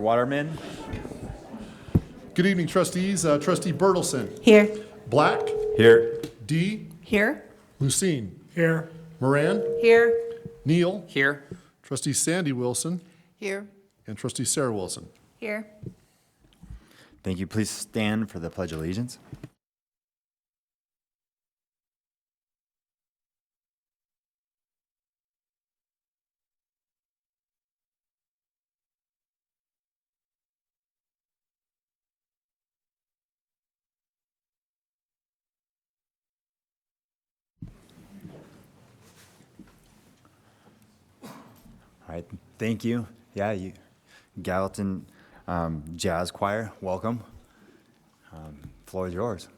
Waterman. Good evening, trustees. Trustee Bertelson. Here. Black. Here. D. Here. Lucine. Here. Moran. Here. Neal. Here. Trustee Sandy Wilson. Here. And Trustee Sarah Wilson. Here. Thank you. Please stand for the Pledge of Allegiance. All right, thank you. Yeah, Gallatin Jazz Choir, welcome. Floor is yours.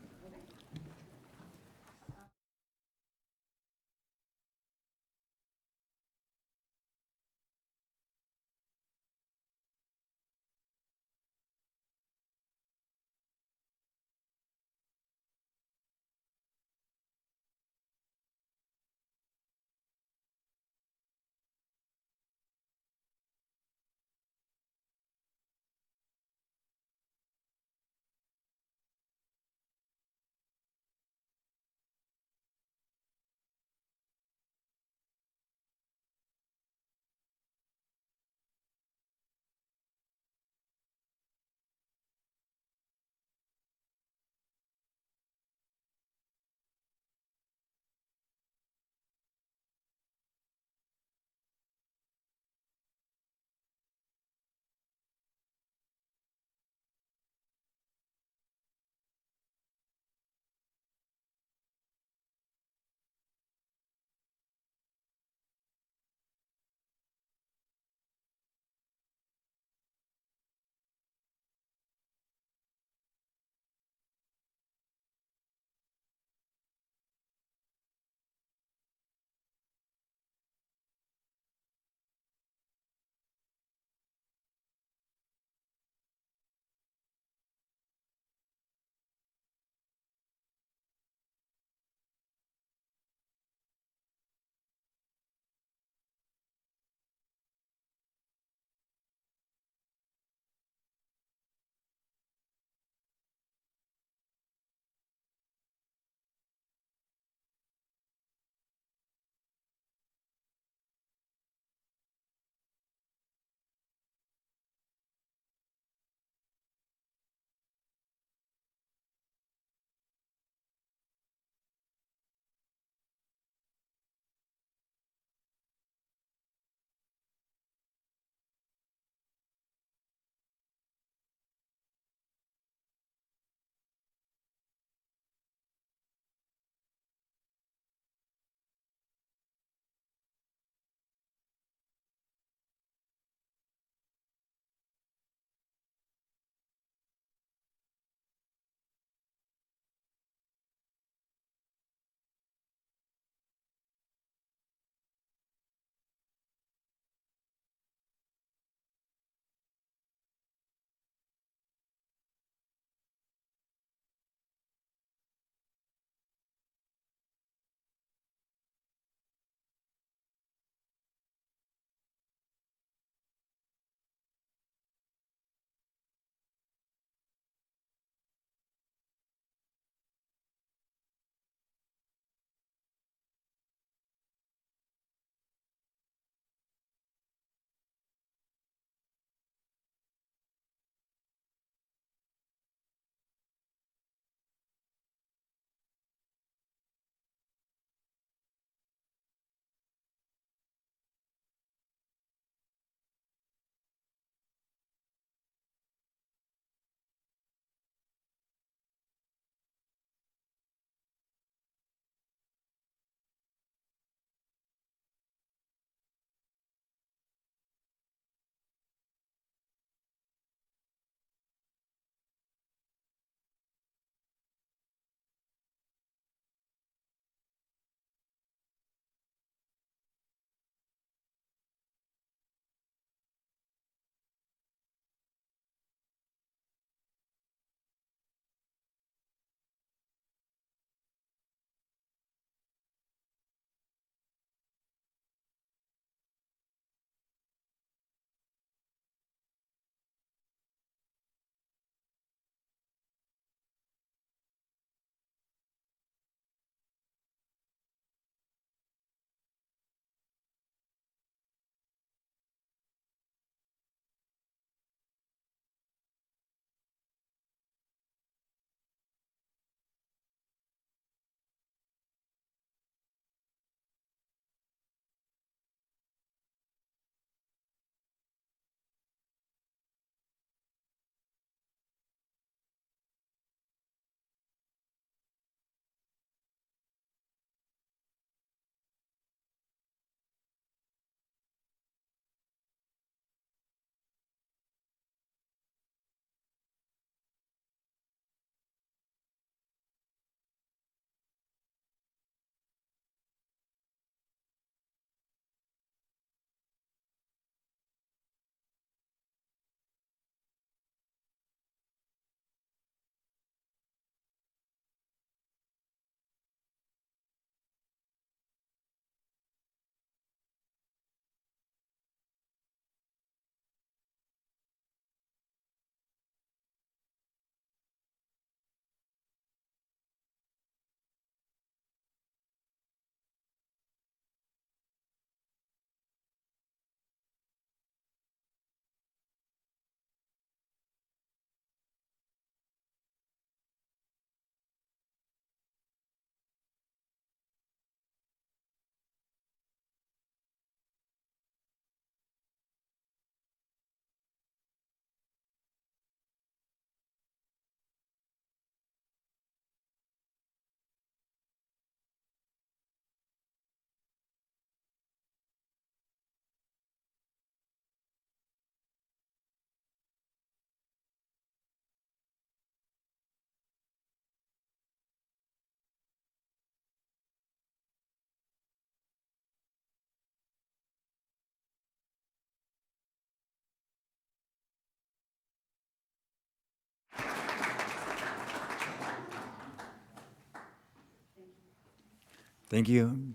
Thank you.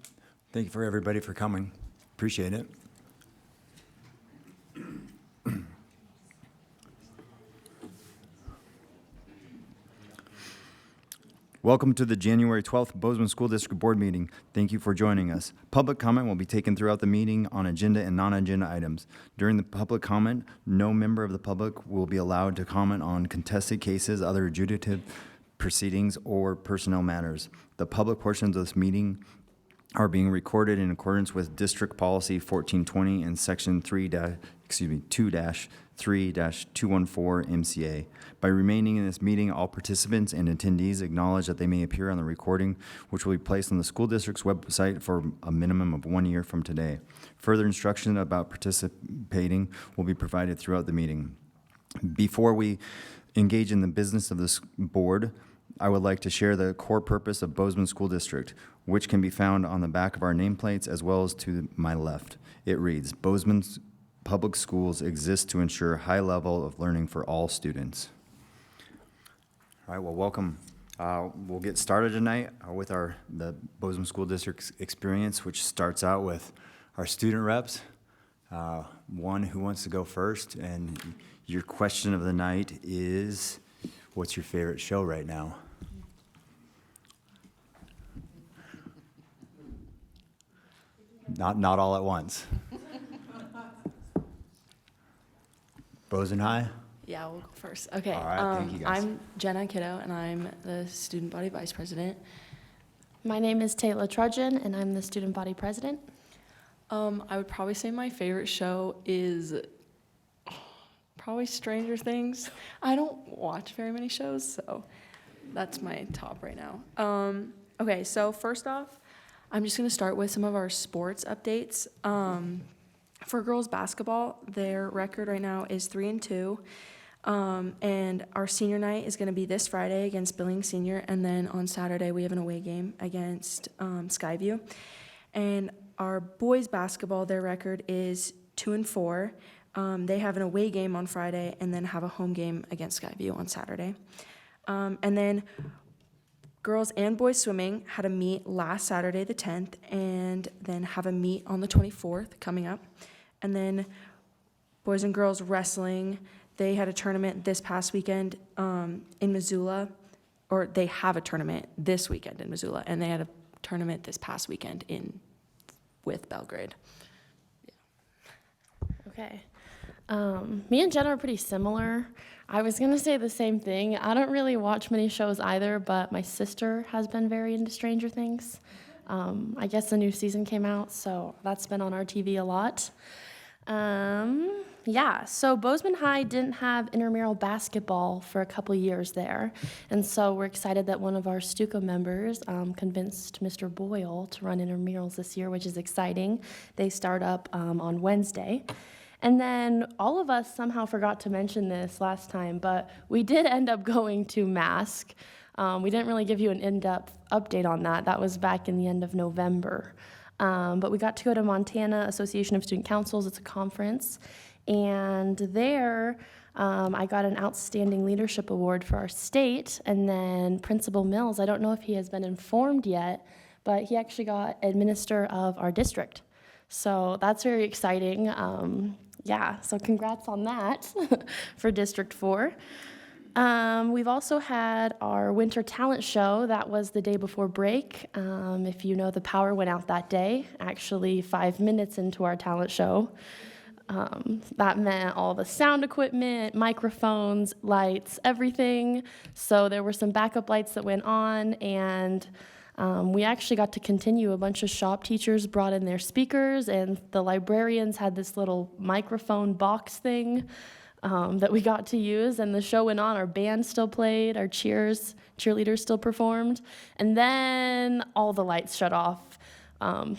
Thank you for everybody for coming. Appreciate it. Welcome to the January 12th Bozeman School District Board meeting. Thank you for joining us. Public comment will be taken throughout the meeting on agenda and non-agenda items. During the public comment, no member of the public will be allowed to comment on contested cases, other adjudicative proceedings, or personnel matters. The public portions of this meeting are being recorded in accordance with District Policy 1420 and Section 2-3-214 MCA. By remaining in this meeting, all participants and attendees acknowledge that they may appear on the recording, which will be placed on the school district's website for a minimum of 1 year from today. Further instruction about participating will be provided throughout the meeting. Before we engage in the business of this board, I would like to share the core purpose of Bozeman School District, which can be found on the back of our nameplates as well as to my left. It reads, Bozeman's public schools exist to ensure a high level of learning for all students. All right, well, welcome. We'll get started tonight with the Bozeman School District experience, which starts out with our student reps. One who wants to go first, and your question of the night is, what's your favorite show right now? Not all at once. Bozeman High? Yeah, we'll go first. Okay. All right, thank you, guys. I'm Jenna Kiddo, and I'm the student body vice president. My name is Taylor Trudgeon, and I'm the student body president. I would probably say my favorite show is probably Stranger Things. I don't watch very many shows, so that's my top right now. Okay, so first off, I'm just going to start with some of our sports updates. For girls basketball, their record right now is 3-2. And our senior night is going to be this Friday against Billings Senior, and then on Saturday we have an away game against Skyview. And our boys basketball, their record is 2-4. They have an away game on Friday and then have a home game against Skyview on Saturday. And then girls and boys swimming had a meet last Saturday the 10th, and then have a meet on the 24th coming up. And then boys and girls wrestling, they had a tournament this past weekend in Missoula, or they have a tournament this weekend in Missoula, and they had a tournament this past weekend with Belgrade. Okay. Me and Jenna are pretty similar. I was going to say the same thing. I don't really watch many shows either, but my sister has been very into Stranger Things. I guess the new season came out, so that's been on our TV a lot. Yeah, so Bozeman High didn't have intramural basketball for a couple years there, and so we're excited that one of our Stuco members convinced Mr. Boyle to run intramurals this year, which is exciting. They start up on Wednesday. And then all of us somehow forgot to mention this last time, but we did end up going to Mask. We didn't really give you an in-depth update on that. That was back in the end of November. But we got to go to Montana Association of Student Councils. It's a conference. And there, I got an Outstanding Leadership Award for our state. And then Principal Mills, I don't know if he has been informed yet, but he actually got Administrator of our district. So that's very exciting. Yeah, so congrats on that for District 4. We've also had our winter talent show. That was the day before break. If you know, the power went out that day, actually 5 minutes into our talent show. That meant all the sound equipment, microphones, lights, everything. So there were some backup lights that went on, and we actually got to continue. A bunch of shop teachers brought in their speakers, and the librarians had this little microphone box thing that we got to use, and the show went on. Our band still played, our cheerleaders still performed, and then all the lights shut off.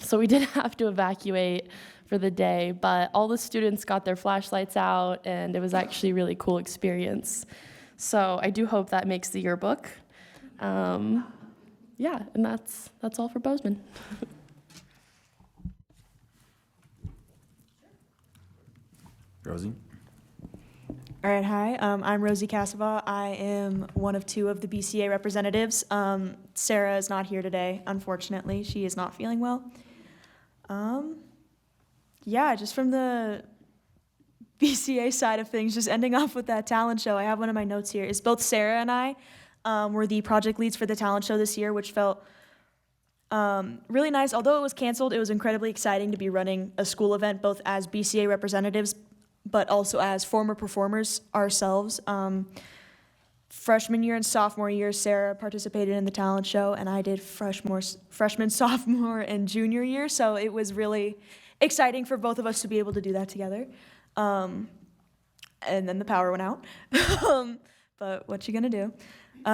So we did have to evacuate for the day, but all the students got their flashlights out, and it was actually a really cool experience. So I do hope that makes the yearbook. Yeah, and that's all for Bozeman. Rosie? All right, hi. I'm Rosie Casava. I am one of two of the BCA representatives. Sarah is not here today, unfortunately. She is not feeling well. Yeah, just from the BCA side of things, just ending off with that talent show, I have one of my notes here, is both Sarah and I were the project leads for the talent show this year, which felt really nice. Although it was canceled, it was incredibly exciting to be running a school event, both as BCA representatives, but also as former performers ourselves. Freshman year and sophomore year, Sarah participated in the talent show, and I did freshman, sophomore, and junior year. So it was really exciting for both of us to be able to do that together. And then the power went out. But what you gonna do?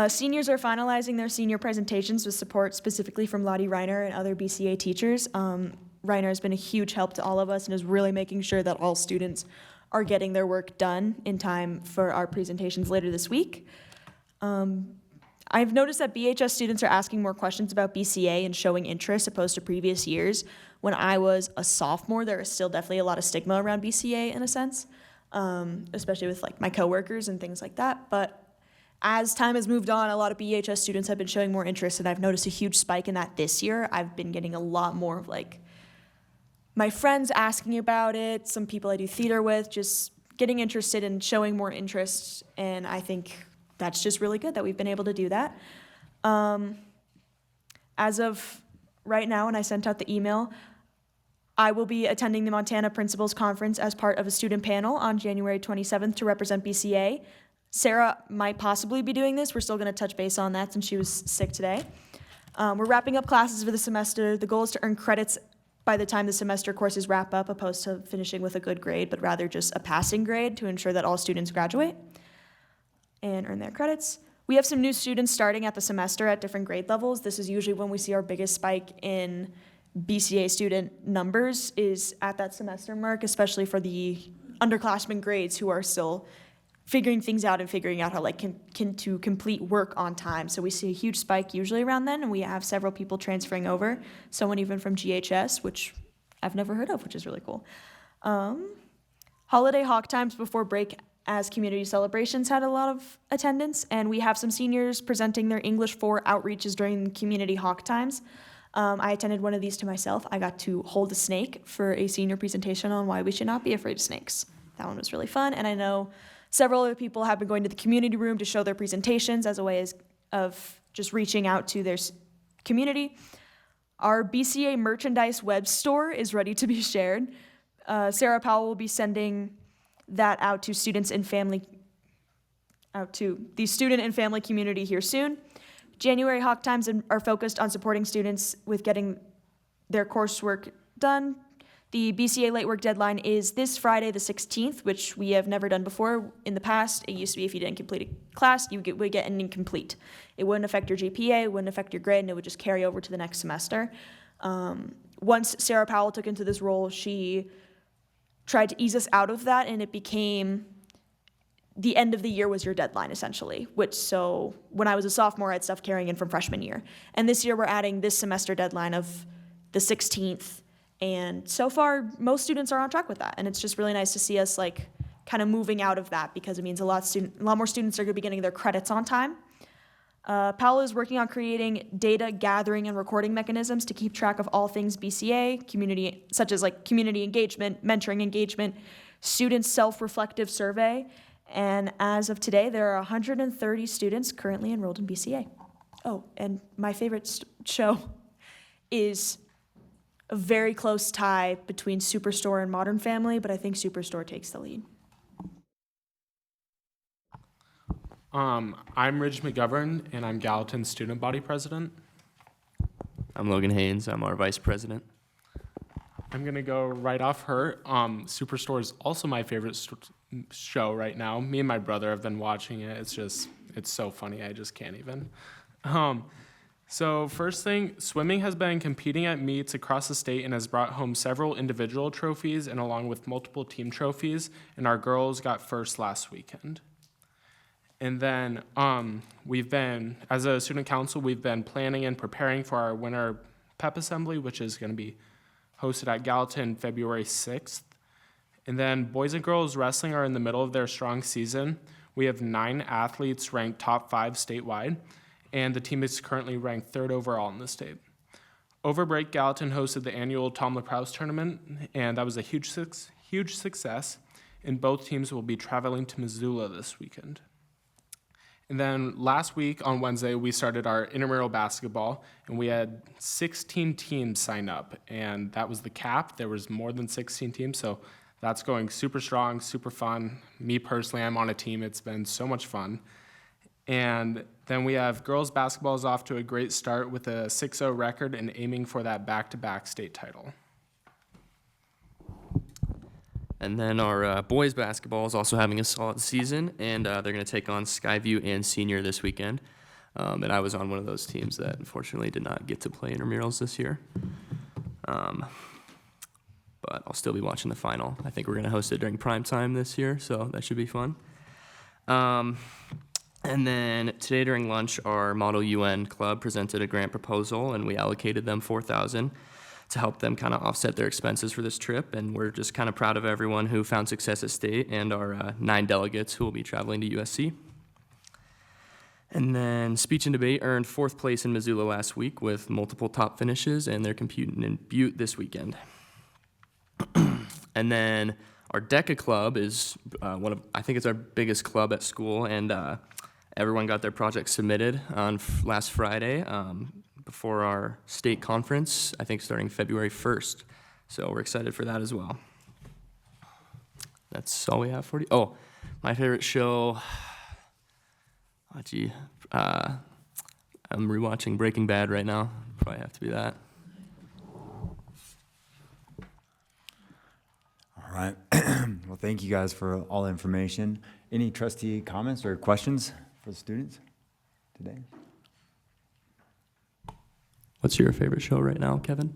Seniors are finalizing their senior presentations with support specifically from Lottie Reiner and other BCA teachers. Reiner has been a huge help to all of us and is really making sure that all students are getting their work done in time for our presentations later this week. I've noticed that BHS students are asking more questions about BCA and showing interest opposed to previous years. When I was a sophomore, there was still definitely a lot of stigma around BCA in a sense, especially with like my coworkers and things like that. But as time has moved on, a lot of BHS students have been showing more interest, and I've noticed a huge spike in that this year. I've been getting a lot more of like my friends asking about it, some people I do theater with, just getting interested and showing more interest, and I think that's just really good that we've been able to do that. As of right now, when I sent out the email, I will be attending the Montana Principals Conference as part of a student panel on January 27th to represent BCA. Sarah might possibly be doing this. We're still going to touch base on that since she was sick today. We're wrapping up classes for the semester. The goal is to earn credits by the time the semester courses wrap up, opposed to finishing with a good grade, but rather just a passing grade to ensure that all students graduate and earn their credits. We have some new students starting at the semester at different grade levels. This is usually when we see our biggest spike in BCA student numbers, is at that semester mark, especially for the underclassmen grades who are still figuring things out and figuring out how to complete work on time. So we see a huge spike usually around then, and we have several people transferring over, someone even from GHS, which I've never heard of, which is really cool. Holiday Hawk Times before break as community celebrations had a lot of attendance, and we have some seniors presenting their English 4 outreaches during Community Hawk Times. I attended one of these to myself. I got to hold a snake for a senior presentation on why we should not be afraid of snakes. That one was really fun, and I know several other people have been going to the community room to show their presentations as a way of just reaching out to their community. Our BCA merchandise web store is ready to be shared. Sarah Powell will be sending that out to students and family, out to the student and family community here soon. January Hawk Times are focused on supporting students with getting their coursework done. The BCA late work deadline is this Friday, the 16th, which we have never done before. In the past, it used to be if you didn't complete a class, you would get an incomplete. It wouldn't affect your GPA, it wouldn't affect your grade, and it would just carry over to the next semester. Once Sarah Powell took into this role, she tried to ease us out of that, and it became the end of the year was your deadline, essentially, so when I was a sophomore, I had stuff carrying in from freshman year. And this year, we're adding this semester deadline of the 16th, and so far, most students are on track with that, and it's just really nice to see us kind of moving out of that, because it means a lot more students are going to be getting their credits on time. Paola is working on creating data gathering and recording mechanisms to keep track of all things BCA, community, such as community engagement, mentoring engagement, student self-reflective survey, and as of today, there are 130 students currently enrolled in BCA. Oh, and my favorite show is a very close tie between Superstore and Modern Family, but I think Superstore takes the lead. I'm Ridge McGovern, and I'm Gallatin's student body president. I'm Logan Haynes. I'm our vice president. I'm going to go right off her. Superstore is also my favorite show right now. Me and my brother have been watching it. It's so funny. I just can't even. So first thing, swimming has been competing at meets across the state and has brought home several individual trophies and along with multiple team trophies, and our girls got first last weekend. And then as a student council, we've been planning and preparing for our winter pep assembly, which is going to be hosted at Gallatin February 6th. And then boys and girls wrestling are in the middle of their strong season. We have 9 athletes ranked top 5 statewide, and the team is currently ranked 3rd overall in the state. Over break, Gallatin hosted the annual Tom LaProuse tournament, and that was a huge success. And both teams will be traveling to Missoula this weekend. And then last week on Wednesday, we started our intramural basketball, and we had 16 teams sign up, and that was the cap. There was more than 16 teams, so that's going super strong, super fun. Me personally, I'm on a team. It's been so much fun. And then we have girls basketball is off to a great start with a 6-0 record and aiming for that back-to-back state title. And then our boys basketball is also having a solid season, and they're going to take on Skyview and Senior this weekend. And I was on one of those teams that unfortunately did not get to play intramurals this year. But I'll still be watching the final. I think we're going to host it during prime time this year, so that should be fun. And then today during lunch, our Model UN club presented a grant proposal, and we allocated them $4,000 to help them kind of offset their expenses for this trip. And we're just kind of proud of everyone who found success at state and our 9 delegates who will be traveling to USC. And then speech and debate earned 4th place in Missoula last week with multiple top finishes, and they're competing in Butte this weekend. And then our DECA club is I think it's our biggest club at school, and everyone got their project submitted on last Friday before our state conference, I think starting February 1st. So we're excited for that as well. That's all we have for you. Oh, my favorite show, I'm rewatching Breaking Bad right now. Probably have to be that. All right. Well, thank you guys for all the information. Any trustee comments or questions for the students today? What's your favorite show right now, Kevin?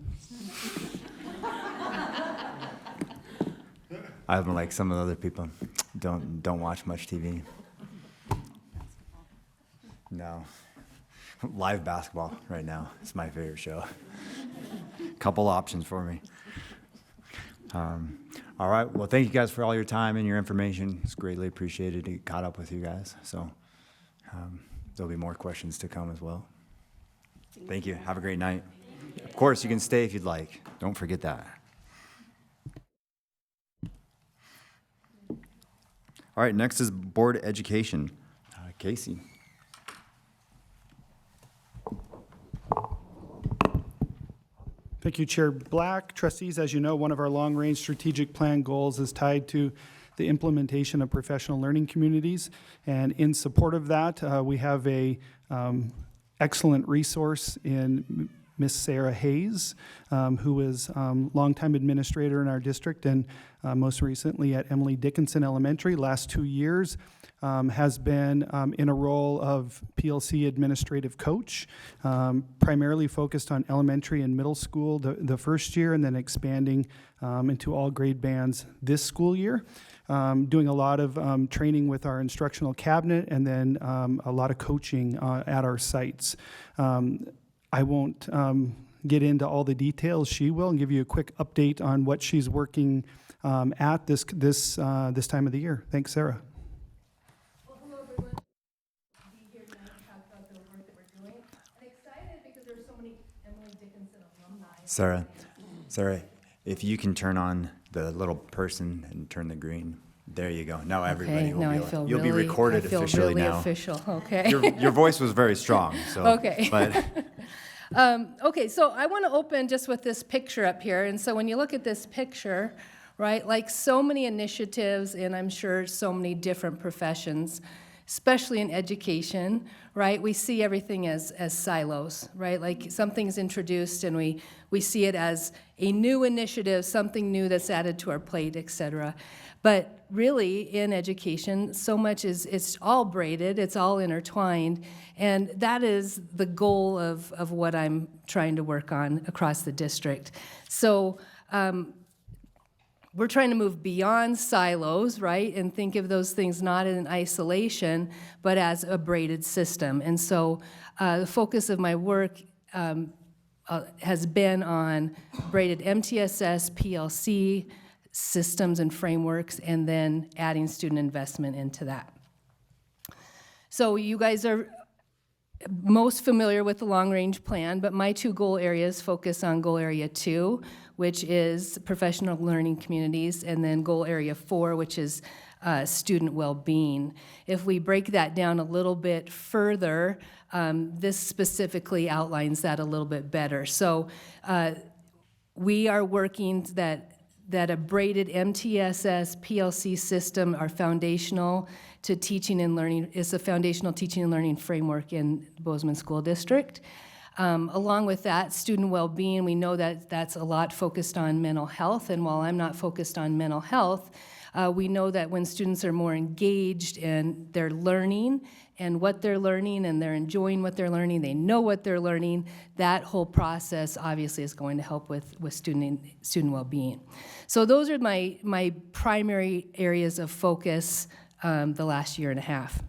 I'm like some of the other people. Don't watch much TV. No. Live basketball right now. It's my favorite show. Couple options for me. All right. Well, thank you guys for all your time and your information. It's greatly appreciated to get caught up with you guys. So there'll be more questions to come as well. Thank you. Have a great night. Of course, you can stay if you'd like. Don't forget that. All right, next is board education. Casey. Thank you, Chair Black. Trustees, as you know, one of our long-range strategic plan goals is tied to the implementation of professional learning communities. And in support of that, we have a excellent resource in Miss Sarah Hayes, who is longtime administrator in our district and most recently at Emily Dickinson Elementary. Last 2 years has been in a role of PLC administrative coach, primarily focused on elementary and middle school the first year, and then expanding into all grade bands this school year. Doing a lot of training with our instructional cabinet, and then a lot of coaching at our sites. I won't get into all the details. She will, and give you a quick update on what she's working at this time of the year. Thanks, Sarah. Well, hello, everyone. Be here tonight to talk about the work that we're doing. I'm excited because there's so many Emily Dickinson alumni. Sarah, if you can turn on the little person and turn the green. There you go. Now everybody will now be I feel you'll be really, recorded I feel officially really now. official, okay. Your voice was very strong. So, Okay. But Okay, so I want to open just with this picture up here. And so when you look at this picture, right, like so many initiatives, and I'm sure so many different professions, especially in education, right, we see everything as silos, right? Like something's introduced and we see it as a new initiative, something new that's added to our plate, et cetera. But really, in education, so much it's all braided, it's all intertwined, and that is the goal of what I'm trying to work on across the district. So we're trying to move beyond silos, right, and think of those things not in isolation, but as a braided system. And so the focus of my work has been on braided MTSS, PLC, systems and frameworks, and then adding student investment into that. So you guys are most familiar with the long-range plan, but my 2 goal areas focus on goal area 2, which is professional learning communities, and then goal area 4, which is student well-being. If we break that down a little bit further, this specifically outlines that a little bit better. So we are working that a braided MTSS PLC system are foundational to teaching and learning, is a foundational teaching and learning framework in Bozeman School District. Along with that, student well-being, we know that that's a lot focused on mental health, and while I'm not focused on mental health, we know that when students are more engaged in their learning and what they're learning, and they're enjoying what they're learning, they know what they're learning, that whole process obviously is going to help with student well-being. So those are my primary areas of focus the last year and a half.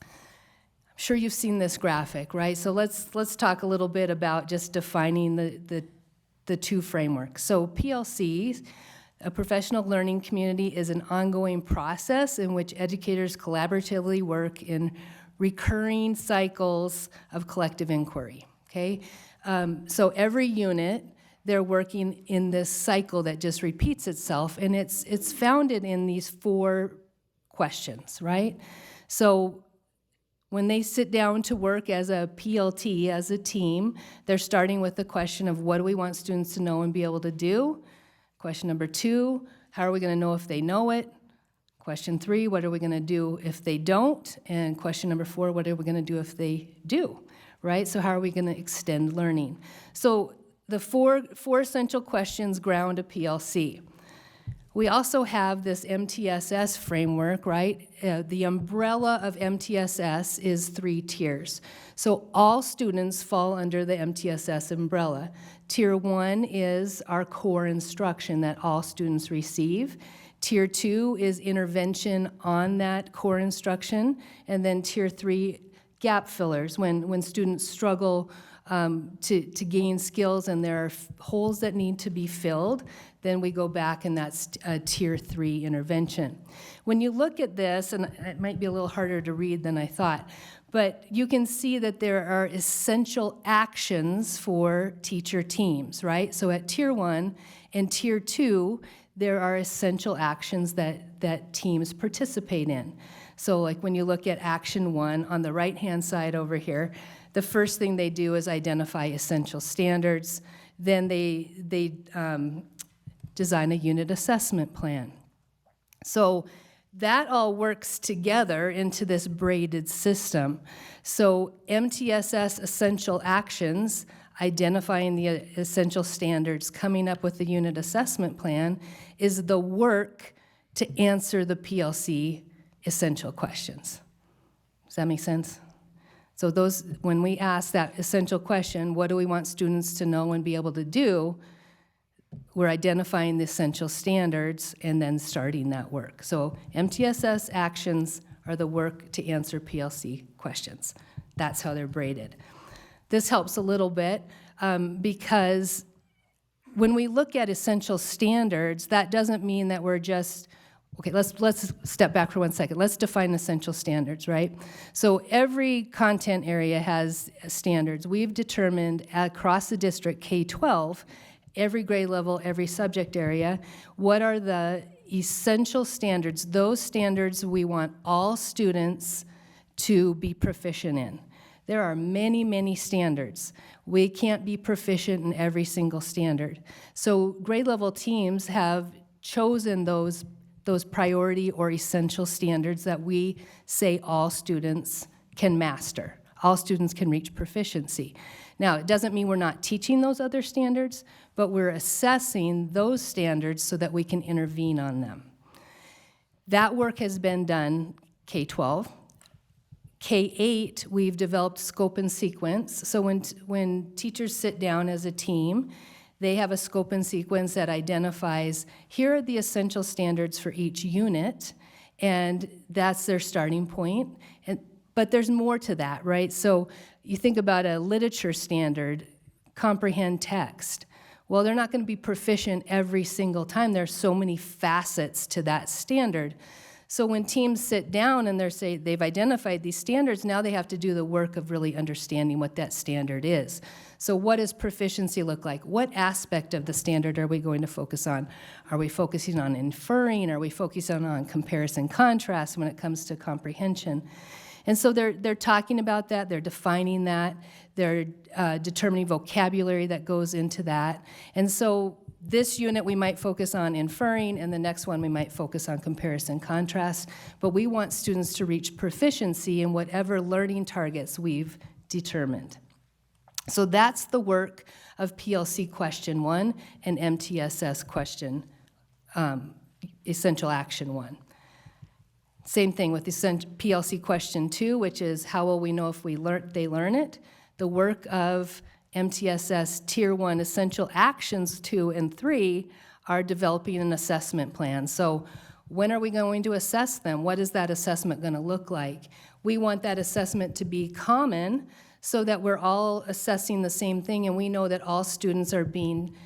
I'm sure you've seen this graphic, right? So let's talk a little bit about just defining the 2 frameworks. So PLC, a professional learning community, is an ongoing process in which educators collaboratively work in recurring cycles of collective inquiry, okay? So every unit, they're working in this cycle that just repeats itself, and it's founded in these 4 questions, right? So when they sit down to work as a PLT, as a team, they're starting with the question of what do we want students to know and be able to do? Question number 2, how are we going to know if they know it? Question 3, what are we going to do if they don't? And question number 4, what are we going to do if they do, right? So how are we going to extend learning? So the four essential questions ground a PLC. We also have this MTSS framework, right? The umbrella of MTSS is 3 tiers. So all students fall under the MTSS umbrella. Tier 1 is our core instruction that all students receive. Tier 2 is intervention on that core instruction. And then Tier 3, gap fillers, when students struggle to gain skills and there are holes that need to be filled, then we go back and that's a Tier 3 intervention. When you look at this, and it might be a little harder to read than I thought, but you can see that there are essential actions for teacher teams, right? So at Tier 1 and Tier 2, there are essential actions that teams participate in. So like when you look at Action 1 on the right-hand side over here, the first thing they do is identify essential standards. Then they design a unit assessment plan. So that all works together into this braided system. So MTSS essential actions, identifying the essential standards, coming up with the unit assessment plan, is the work to answer the PLC essential questions. Does that make sense? So those, when we ask that essential question, what do we want students to know and be able to do, we're identifying the essential standards and then starting that work. So MTSS actions are the work to answer PLC questions. That's how they're braided. This helps a little bit because when we look at essential standards, that doesn't mean that we're just, okay, let's step back for 1 second. Let's define essential standards, right? So every content area has standards. We've determined across the district, K-12, every grade level, every subject area, what are the essential standards, those standards we want all students to be proficient in. There are many, many standards. We can't be proficient in every single standard. So grade level teams have chosen those priority or essential standards that we say all students can master. All students can reach proficiency. Now, it doesn't mean we're not teaching those other standards, but we're assessing those standards so that we can intervene on them. That work has been done K-12. K-8, we've developed scope and sequence. So when teachers sit down as a team, they have a scope and sequence that identifies, here are the essential standards for each unit, and that's their starting point. But there's more to that, right? So you think about a literature standard, comprehend text. Well, they're not going to be proficient every single time. There's so many facets to that standard. So when teams sit down and they've identified these standards, now they have to do the work of really understanding what that standard is. So what does proficiency look like? What aspect of the standard are we going to focus on? Are we focusing on inferring? Are we focusing on comparison contrast when it comes to comprehension? And so they're talking about that, they're defining that, they're determining vocabulary that goes into that. And so this unit we might focus on inferring, and the next one we might focus on comparison contrast, but we want students to reach proficiency in whatever learning targets we've determined. So that's the work of PLC Question 1 and MTSS Question, Essential Action 1. Same thing with PLC Question 2, which is how will we know if they learn it? The work of MTSS Tier 1 Essential Actions 2 and 3 are developing an assessment plan. So when are we going to assess them? What is that assessment going to look like? We want that assessment to be common so that we're all assessing the same thing and we know that all students are being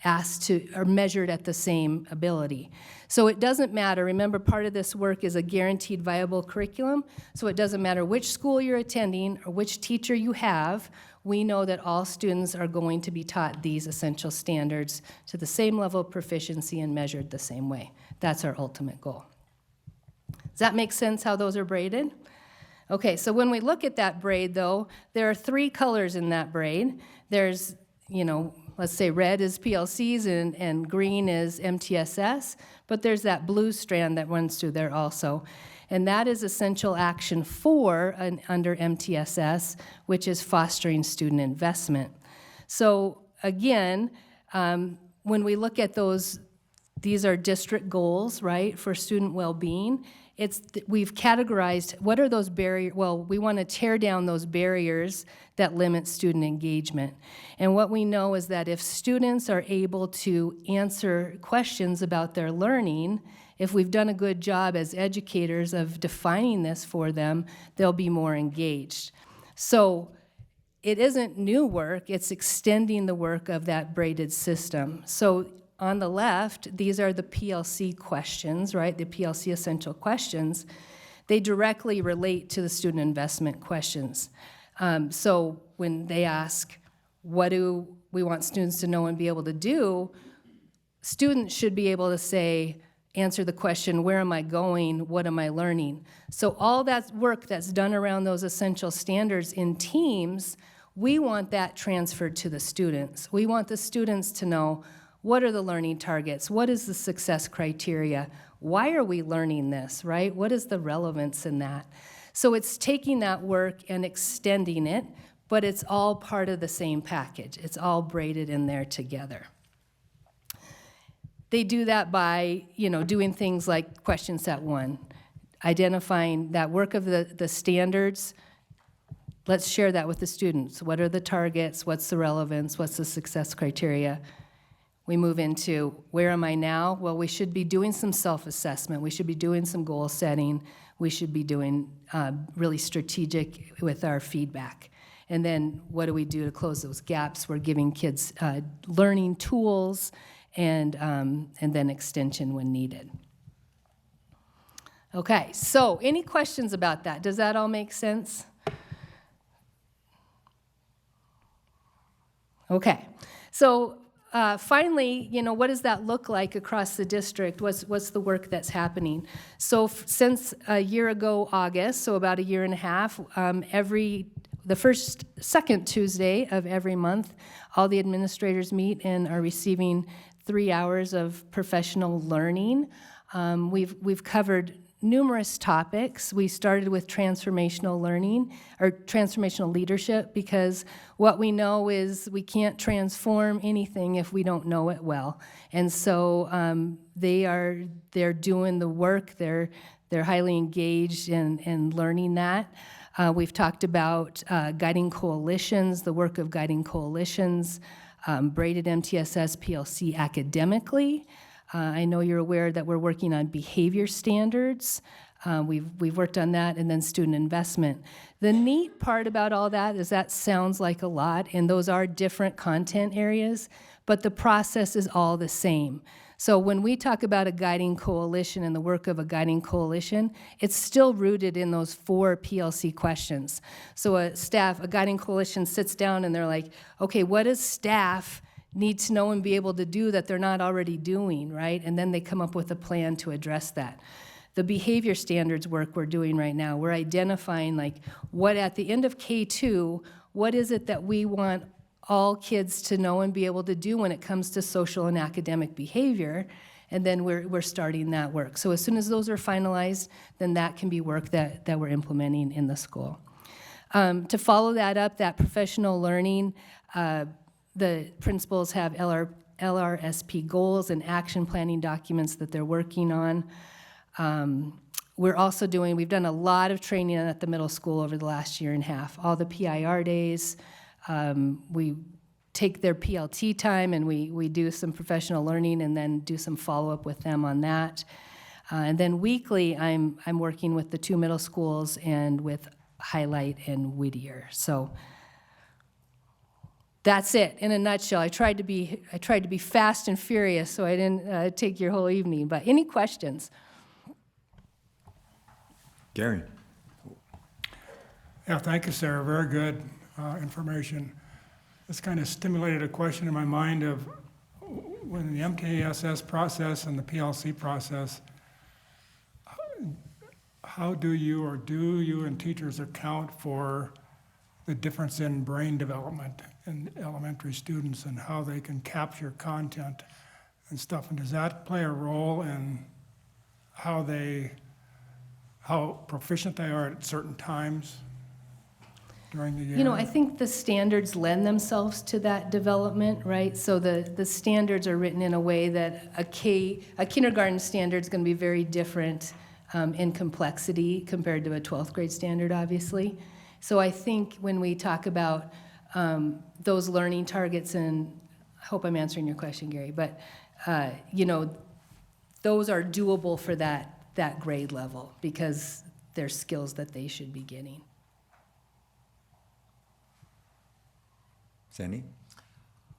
are measured at the same ability. So it doesn't matter, remember part of this work is a guaranteed viable curriculum, so it doesn't matter which school you're attending or which teacher you have, we know that all students are going to be taught these essential standards to the same level of proficiency and measured the same way. That's our ultimate goal. Does that make sense how those are braided? Okay, so when we look at that braid though, there are 3 colors in that braid. There's, let's say red is PLCs and green is MTSS, but there's that blue strand that runs through there also. And that is Essential Action 4 under MTSS, which is fostering student investment. So again, when we look at those, these are district goals, right, for student well-being. We've categorized, what are those barriers? Well, we want to tear down those barriers that limit student engagement. And what we know is that if students are able to answer questions about their learning, if we've done a good job as educators of defining this for them, they'll be more engaged. So it isn't new work, it's extending the work of that braided system. So on the left, these are the PLC questions, right? The PLC essential questions. They directly relate to the student investment questions. So when they ask, what do we want students to know and be able to do, students should be able to answer the question, where am I going? What am I learning? So all that work that's done around those essential standards in teams, we want that transferred to the students. We want the students to know, what are the learning targets? What is the success criteria? Why are we learning this, right? What is the relevance in that? So it's taking that work and extending it, but it's all part of the same package. It's all braided in there together. They do that by, doing things like question set 1, identifying that work of the standards. Let's share that with the students. What are the targets? What's the relevance? What's the success criteria? We move into, where am I now? Well, we should be doing some self-assessment. We should be doing some goal setting. We should be doing really strategic with our feedback. And then what do we do to close those gaps? We're giving kids learning tools and then extension when needed. Okay, so any questions about that? Does that all make sense? Okay, so finally, what does that look like across the district? What's the work that's happening? So since a year ago, August, so about a year and a half, the second Tuesday of every month, all the administrators meet and are receiving 3 hours of professional learning. We've covered numerous topics. We started with transformational learning, or transformational leadership, because what we know is we can't transform anything if we don't know it well. And so they're doing the work, they're highly engaged in learning that. We've talked about guiding coalitions, the work of guiding coalitions, braided MTSS PLC academically. I know you're aware that we're working on behavior standards. We've worked on that, and then student investment. The neat part about all that is that sounds like a lot, and those are different content areas, but the process is all the same. So when we talk about a guiding coalition and the work of a guiding coalition, it's still rooted in those 4 PLC questions. So a guiding coalition sits down and they're like, okay, what does staff need to know and be able to do that they're not already doing, right? And then they come up with a plan to address that. The behavior standards work we're doing right now, we're identifying like what at the end of K2, what is it that we want all kids to know and be able to do when it comes to social and academic behavior, and then we're starting that work. So as soon as those are finalized, then that can be work that we're implementing in the school. To follow that up, that professional learning, the principals have LRSP goals and action planning documents that they're working on. We've done a lot of training at the middle school over the last year and a half. All the PIR days, we take their PLT time and we do some professional learning and then do some follow-up with them on that. And then weekly, I'm working with the 2 middle schools and with Highlight and Whittier. So that's it in a nutshell. I tried to be fast and furious, so I didn't take your whole evening. But any questions? Gary? Yeah, thank you, Sarah. Very good information. This kind of stimulated a question in my mind of when the MKSS process and the PLC process, how do you and teachers account for the difference in brain development in elementary students and how they can capture content and stuff? And does that play a role in how proficient they are at certain times during the year? You know, I think the standards lend themselves to that development, right? So the standards are written in a way that a kindergarten standard is going to be very different in complexity compared to a 12th grade standard, obviously. So I think when we talk about those learning targets, and I hope I'm answering your question, Gary, but you know, those are doable for that grade level because they're skills that they should be getting. Sandy?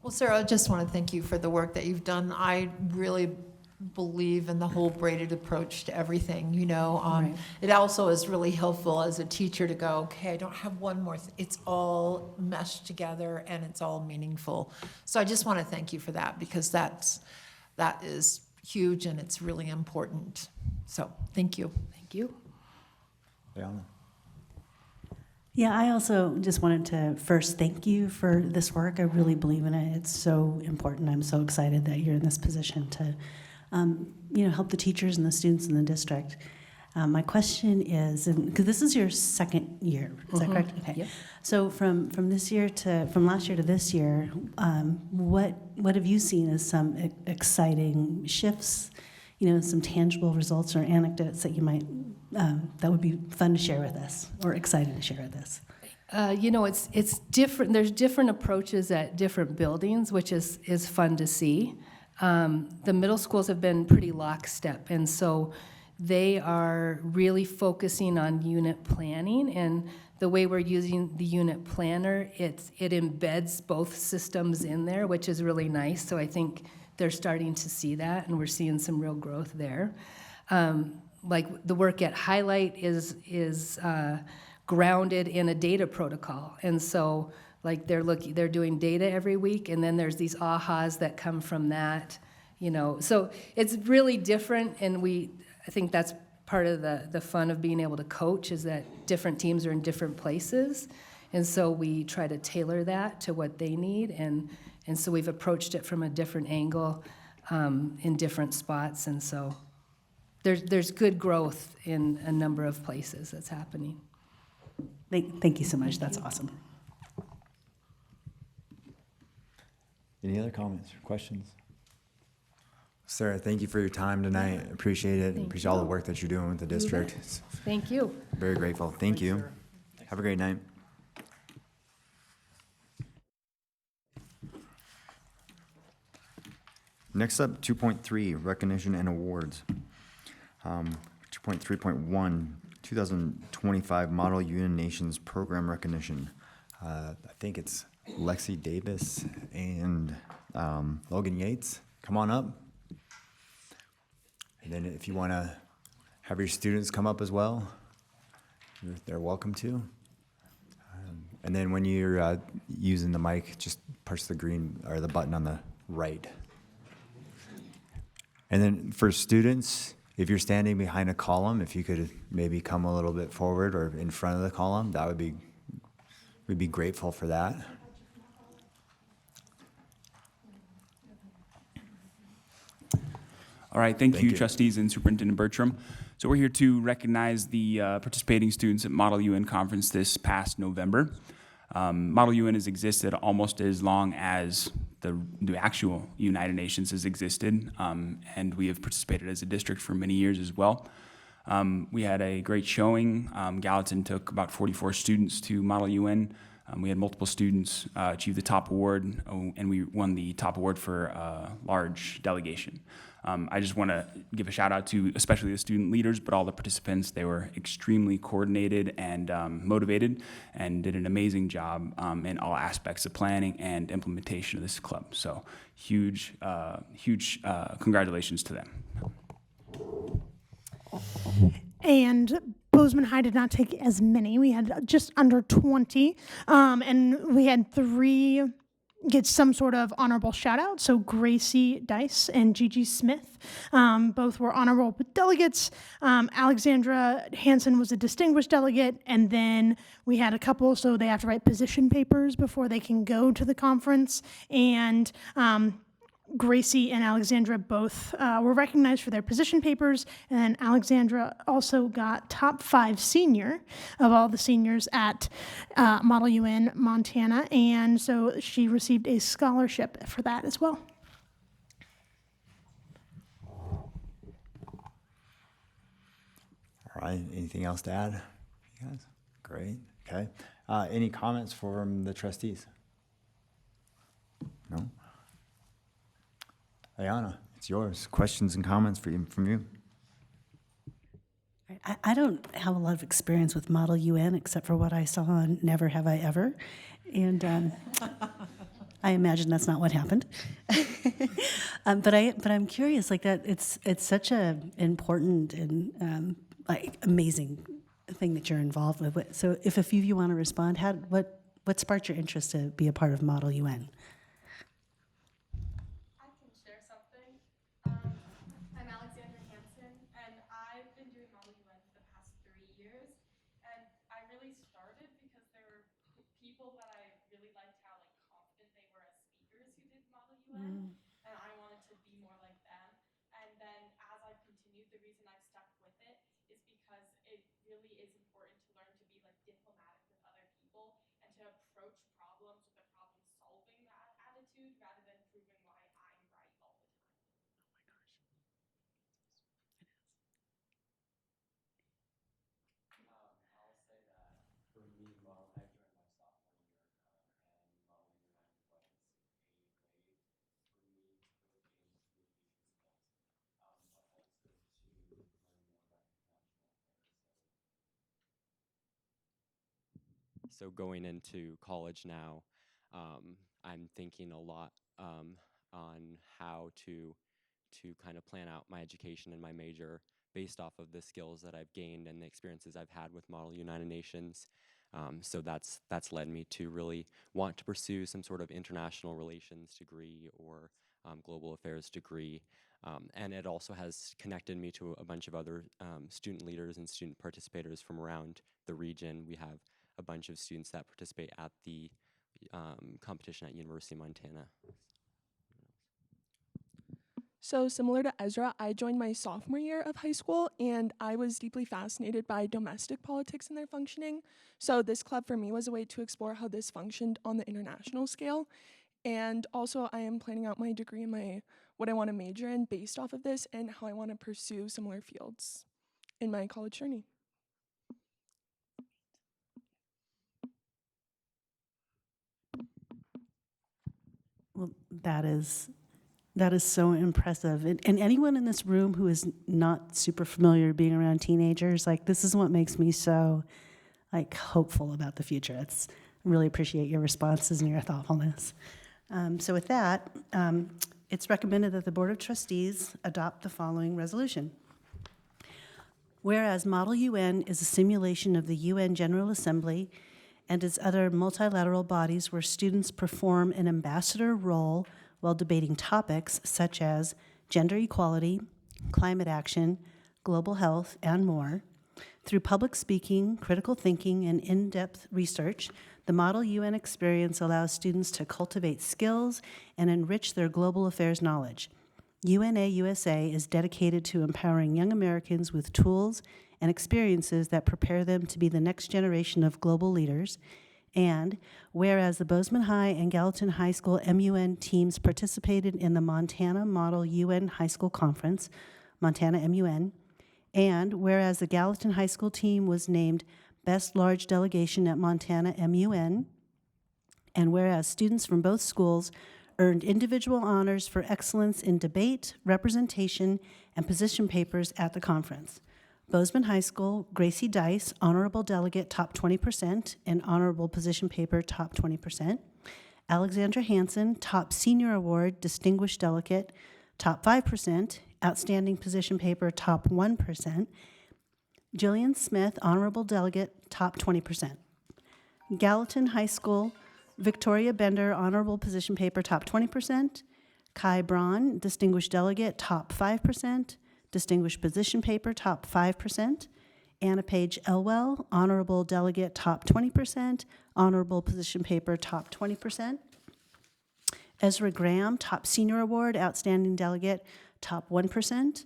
Well, Sarah, I just want to thank you for the work that you've done. I really believe in the whole braided approach to everything, you know. Right. It also is really helpful as a teacher to go, okay, I don't have one more, it's all meshed together and it's all meaningful. So I just want to thank you for that because that is huge and it's really important. So thank you. Thank you. Leona? Yeah, I also just wanted to first thank you for this work. I really believe in it. It's so important. I'm so excited that you're in this position to, help the teachers and the students in the district. My question is, because this is your second year, is that correct? Okay. Yep. So from last year to this year, what have you seen as some exciting shifts? Some tangible results or anecdotes that you might that would be fun to share with us or exciting to share with us. It's different. There's different approaches at different buildings, which is fun to see. The middle schools have been pretty lockstep, and so they are really focusing on unit planning. And the way we're using the unit planner, it embeds both systems in there, which is really nice. So I think they're starting to see that, and we're seeing some real growth there. Like the work at Highlight is grounded in a data protocol, and so like they're doing data every week, and then there's these ahas that come from that, So it's really different, and I think that's part of the fun of being able to coach is that different teams are in different places, and so we try to tailor that to what they need, and so we've approached it from a different angle in different spots, and so there's good growth in a number of places that's happening. Thank you so much. That's awesome. Any other comments or questions? Sarah, thank you for your time tonight. Appreciate it. Thank Appreciate all the work that you're doing with the district. It's Thank you. very grateful. Thank you. Have a great night. Next up, 2.3, recognition and awards. 2.3.1, 2025 Model United Nations Program Recognition. I think it's Lexi Davis and Logan Yates, come on up. And then if you want to have your students come up as well, they're welcome to. And then when you're using the mic, just push the green or the button on the right. And then for students, if you're standing behind a column, if you could maybe come a little bit forward or in front of the column, that would be, we'd be grateful for that. All right, thank you, you. trustees and Superintendent Bertram. So we're here to recognize the participating students at Model UN Conference this past November. Model UN has existed almost as long as the actual United Nations has existed, and we have participated as a district for many years as well. We had a great showing. Gallatin took about 44 students to Model UN. We had multiple students achieve the top award, and we won the top award for large delegation. I just want to give a shout out to especially the student leaders, but all the participants. They were extremely coordinated and motivated and did an amazing job in all aspects of planning and implementation of this club. So huge congratulations to them. And Bozeman High did not take as many. We had just under 20, and we had 3 get some sort of honorable shout out. So Gracie Dice and Gigi Smith, both were honorable delegates. Alexandra Hansen was a distinguished delegate, and then we had a couple, so they have to write position papers before they can go to the conference. And Gracie and Alexandra both were recognized for their position papers, and Alexandra also got top 5 senior of all the seniors at Model UN Montana, and so she received a scholarship for that as well. All right, anything else to add, you guys? Great, okay. Any comments from the trustees? No? Ayana, it's yours. Questions and comments from you? I don't have a lot of experience with Model UN except for what I saw on Never Have I Ever, and I imagine that's not what happened. But I'm curious, like that. It's such a important and like amazing thing that you're involved with. So if a few of you want to respond, what sparked your interest to be a part of Model UN? I'm Alexandra Hansen, and I've been doing Model UN for the past 3 years. And I really started because there were people that I really liked how confident they were as speakers who did Model UN, and I wanted to be more like them. And then as I've continued, the reason I've stuck with it is because it really is important to learn to be diplomatic with other people and to approach problems with a problem-solving attitude rather than proving why I'm right all the time. I'll say that for me, I joined my sophomore year, and Model UN was a way for me to really gain communication skills, but also to learn more about international affairs. So going into college now, I'm thinking a lot on how to kind of plan out my education and my major based off of the skills that I've gained and the experiences I've had with Model United Nations. So that's led me to really want to pursue some sort of international relations degree or global affairs degree. And it also has connected me to a bunch of other student leaders and student participators from around the region. We have a bunch of students that participate at the competition at University of Montana. So similar to Ezra, I joined my sophomore year of high school, and I was deeply fascinated by domestic politics and their functioning. So this club for me was a way to explore how this functioned on the international scale. And also I am planning out my degree and what I want to major in based off of this and how I want to pursue similar fields in my college journey. Well, that is so impressive. And anyone in this room who is not super familiar being around teenagers, this is what makes me so hopeful about the future. I really appreciate your responses and your thoughtfulness. So with that, it's recommended that the Board of Trustees adopt the following resolution. Whereas Model UN is a simulation of the UN General Assembly and its other multilateral bodies where students perform an ambassador role while debating topics such as gender equality, climate action, global health, and more. Through public speaking, critical thinking, and in-depth research, the Model UN experience allows students to cultivate skills and enrich their global affairs knowledge. UNA USA is dedicated to empowering young Americans with tools and experiences that prepare them to be the next generation of global leaders. And whereas the Bozeman High and Gallatin High School MUN teams participated in the Montana Model UN High School Conference, Montana MUN, and whereas the Gallatin High School team was named Best Large Delegation at Montana MUN, and whereas students from both schools earned individual honors for excellence in debate, representation, and position papers at the conference. Bozeman High School, Gracie Dice, Honorable Delegate, Top 20%, and Honorable Position Paper, Top 20%. Alexandra Hansen, Top Senior Award, Distinguished Delegate, Top 5%, Outstanding Position Paper, Top 1%. Jillian Smith, Honorable Delegate, Top 20%. Gallatin High School, Victoria Bender, Honorable Position Paper, Top 20%. Kai Braun, Distinguished Delegate, Top 5%. Distinguished Position Paper, Top 5%. Anna Page Elwell, Honorable Delegate, Top 20%. Honorable Position Paper, Top 20%. Ezra Graham, Top Senior Award, Outstanding Delegate, Top 1%.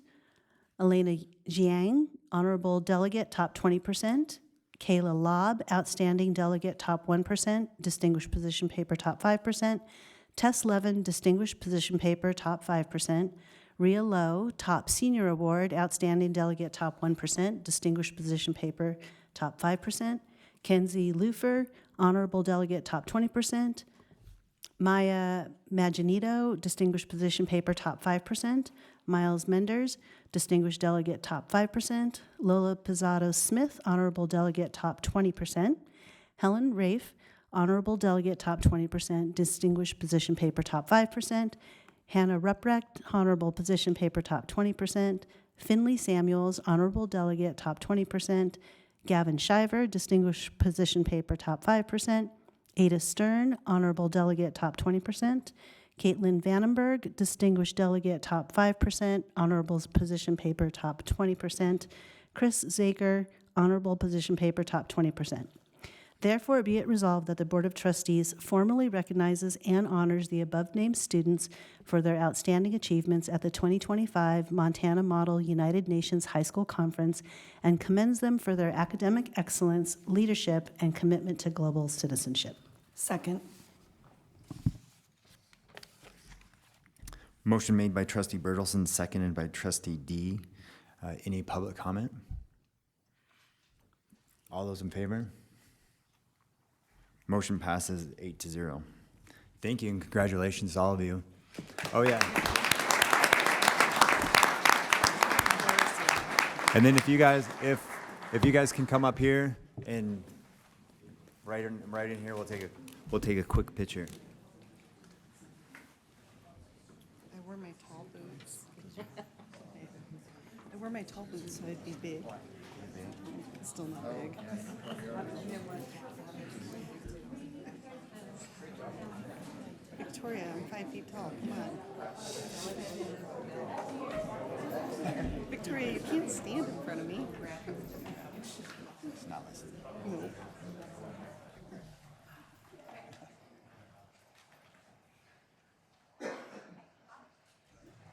Elena Jiang, Honorable Delegate, Top 20%. Kayla Lobb, Outstanding Delegate, Top 1%, Distinguished Position Paper, Top 5%. Tess Levin, Distinguished Position Paper, Top 5%. Rhea Lowe, Top Senior Award, Outstanding Delegate, Top 1%, Distinguished Position Paper, Top 5%. Kenzie Lufer, Honorable Delegate, Top 20%. Maya Maginito, Distinguished Position Paper, Top 5%. Miles Menders, Distinguished Delegate, Top 5%. Lola Pizzado Smith, Honorable Delegate, Top 20%. Helen Rafe, Honorable Delegate, Top 20%. Distinguished Position Paper, Top 5%. Hannah Ruprecht, Honorable Position Paper, Top 20%. Finley Samuels, Honorable Delegate, Top 20%. Gavin Shiver, Distinguished Position Paper, Top 5%. Ada Stern, Honorable Delegate, Top 20%. Caitlin Vandenberg, Distinguished Delegate, Top 5%, Honorable Position Paper, Top 20%. Chris Zaker, Honorable Position Paper, Top 20%. Therefore, be it resolved that the Board of Trustees formally recognizes and honors the above-named students for their outstanding achievements at the 2025 Montana Model United Nations High School Conference and commends them for their academic excellence, leadership, and commitment to global citizenship. Second. Motion made by Trustee Bertelson, seconded by Trustee D. Any public comment? All those in favor? Motion passes 8-0. Thank you and congratulations to all of you. Oh, yeah. And then if you guys can come up here and right in here, we'll take a quick picture. I wear my tall boots. I wear my tall boots so I'd be big. Still not big. Victoria, I'm 5 feet tall. Come on. Victoria, you can't stand in front of me. It's not listed. No.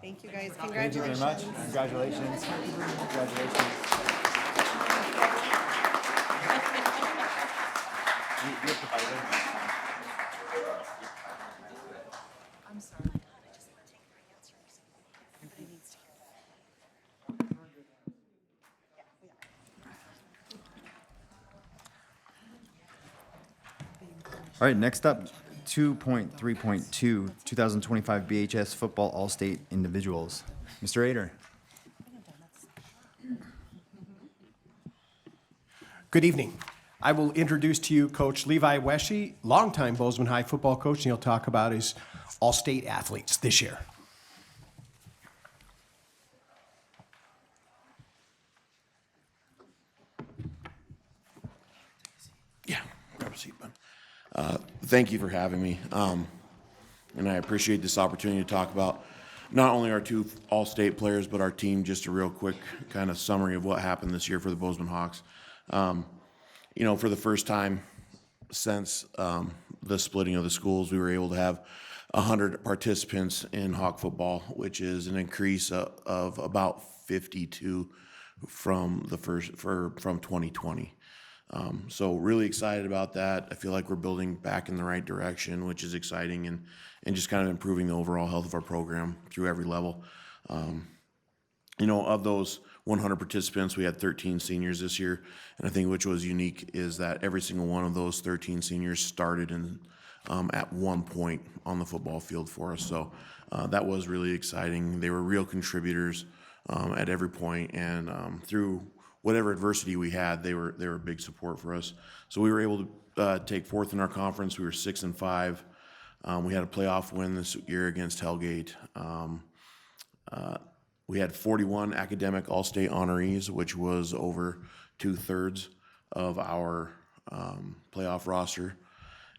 Thank you guys. Thank you very much. Congratulations. Congratulations. You have to fight it. I'm sorry. Everybody needs to hear that. All right, next up, 2.3.2, 2025 BHS Football All-State Individuals. Mr. Ader. Good evening. I will introduce to you Coach Levi Wesche, longtime Bozeman High football coach, and he'll talk about his all-state athletes this year. Yeah, grab a seat, bud. Thank you for having me. And I appreciate this opportunity to talk about not only our two all-state players, but our team. Just a real quick kind of summary of what happened this year for the Bozeman Hawks. You know, for the first time since the splitting of the schools, we were able to have 100 participants in Hawk football, which is an increase of about 52 from from 2020. So really excited about that. I feel like we're building back in the right direction, which is exciting, and just kind of improving the overall health of our program through every level. You know, of those 100 participants, we had 13 seniors this year, and I think which was unique is that every single one of those 13 seniors started at one point on the football field for us. So that was really exciting. They were real contributors at every point, and through whatever adversity we had, they were a big support for us. So we were able to take fourth in our conference. We were 6-5. We had a playoff win this year against Hellgate. We had 41 academic all-state honorees, which was over 2/3 of our playoff roster.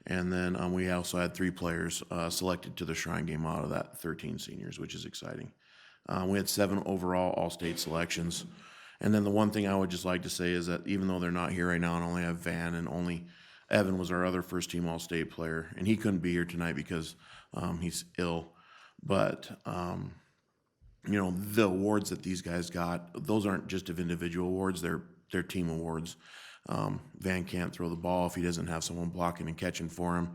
And then we also had 3 players selected to the Shrine Game out of that 13 seniors, which is exciting. We had 7 overall all-state selections. And then the one thing I would just like to say is that even though they're not here right now and only have Van, and only Evan was our other first-team all-state player, and he couldn't be here tonight because he's ill. But you know, the awards that these guys got, those aren't just of individual awards, they're team awards. Van can't throw the ball if he doesn't have someone blocking and catching for him,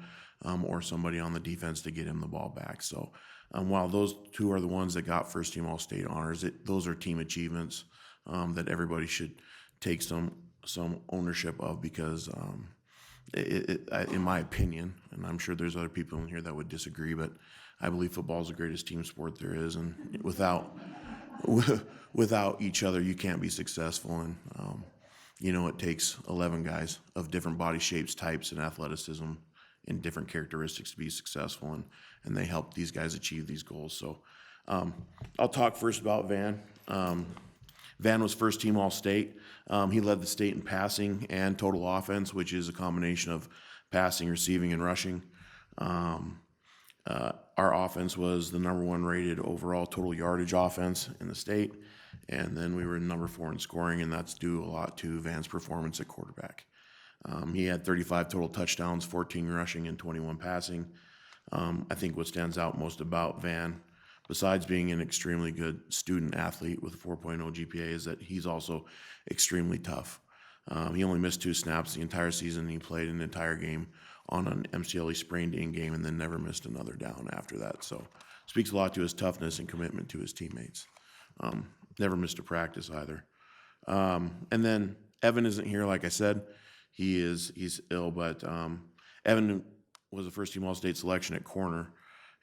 or somebody on the defense to get him the ball back. So while those 2 are the ones that got first-team all-state honors, those are team achievements that everybody should take some ownership of, because in my opinion, and I'm sure there's other people in here that would disagree, but I believe football is the greatest team sport there is, and without each other, you can't be successful. And you know, it takes 11 guys of different body shapes, types, and athleticism and different characteristics to be successful, and they help these guys achieve these goals. So I'll talk first about Van. Van was first team all-state. He led the state in passing and total offense, which is a combination of passing, receiving, and rushing. Our offense was the #1 rated overall total yardage offense in the state, and then we were #4 in scoring, and that's due a lot to Van's performance at quarterback. He had 35 total touchdowns, 14 rushing, and 21 passing. I think what stands out most about Van, besides being an extremely good student athlete with a 4.0 GPA, is that he's also extremely tough. He only missed 2 snaps the entire season. He played an entire game on an MCLE sprained in game and then never missed another down after that. So speaks a lot to his toughness and commitment to his teammates. Never missed a practice either. And then Evan isn't here, like I said. He's ill, but Evan was a first-team All-State selection at corner,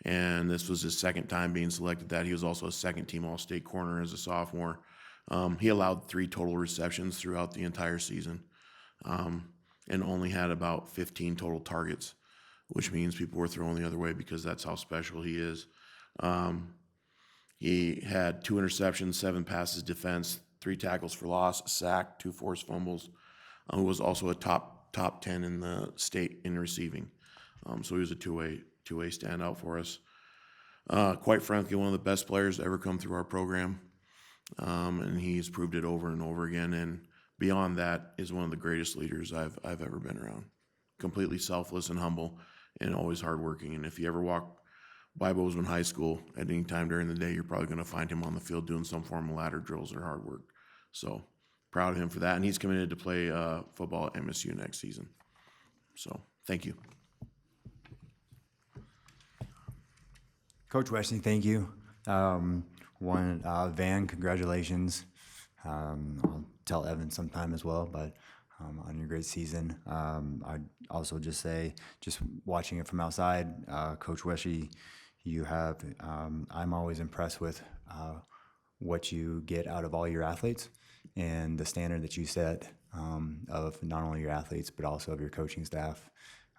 and this was his second time being selected that. He was also a second-team All-State corner as a sophomore. He allowed 3 total receptions throughout the entire season, and only had about 15 total targets, which means people were throwing the other way because that's how special he is. He had 2 interceptions, 7 passes defense, 3 tackles for loss, a sack, 2 forced fumbles. Who was also a top 10 in the state in receiving. So he was a two-way standout for us. Quite frankly, one of the best players to ever come through our program, and he's proved it over and over again. And beyond that, is one of the greatest leaders I've ever been around. Completely selfless and humble, and always hardworking. And if you ever walk by Bozeman High School at any time during the day, you're probably going to find him on the field doing some form of ladder drills or hard work. So proud of him for that, and he's committed to play football at MSU next season. So thank you. Coach Wesche, thank you. Van, congratulations. I'll tell Evan sometime as well, but on your great season. I'd also just say, just watching it from outside, Coach Wesche, you have, I'm always impressed with what you get out of all your athletes and the standard that you set of not only your athletes, but also of your coaching staff.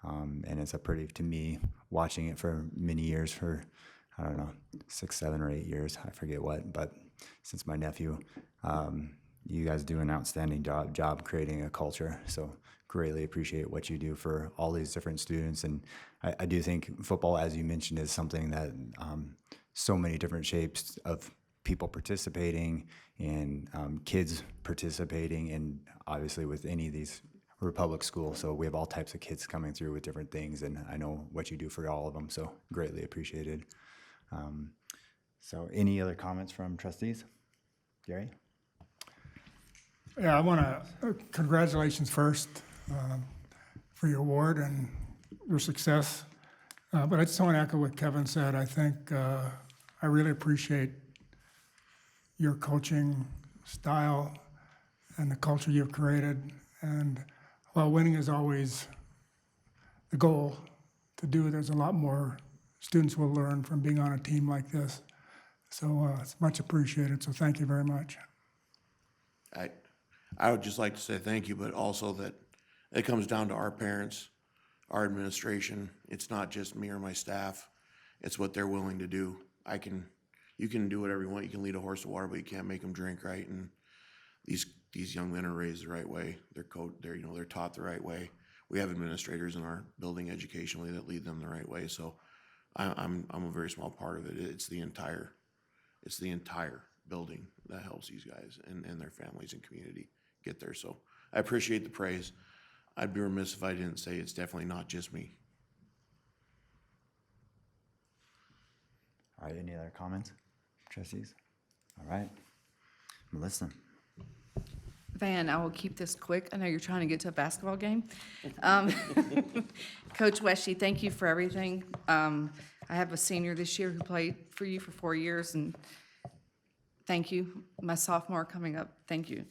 And it's a pretty, to me, watching it for many years, for, I don't know, 6, 7, or 8 years, I forget what, but since my nephew, you guys do an outstanding job creating a culture. So greatly appreciate what you do for all these different students. And I do think football, as you mentioned, is something that so many different shapes of people participating and kids participating, and obviously with any of these, we're a public school, so we have all types of kids coming through with different things, and I know what you do for all of them, so greatly appreciated. So any other comments from trustees? Gary? Yeah, I want to, congratulations first for your award and your success. But I just want to echo what Kevin said. I think I really appreciate your coaching style and the culture you've created. And while winning is always the goal to do, there's a lot more students will learn from being on a team like this. So it's much appreciated. So thank you very much. I would just like to say thank you, but also that it comes down to our parents, our administration. It's not just me or my staff. It's what they're willing to do. You can do whatever you want. You can lead a horse to water, but you can't make them drink, right? And these young men are raised the right way. They're taught the right way. We have administrators in our building educationally that lead them the right way. So I'm a very small part of it. It's the entire building that helps these guys and their families and community get there. So I appreciate the praise. I'd be remiss if I didn't say it's definitely not just me. All right, any other comments, trustees? All right, Melissa. Van, I will keep this quick. I know you're trying to get to a basketball game. Coach Wesche, thank you for everything. I have a senior this year who played for you for 4 years, and thank you. My sophomore coming up, thank you.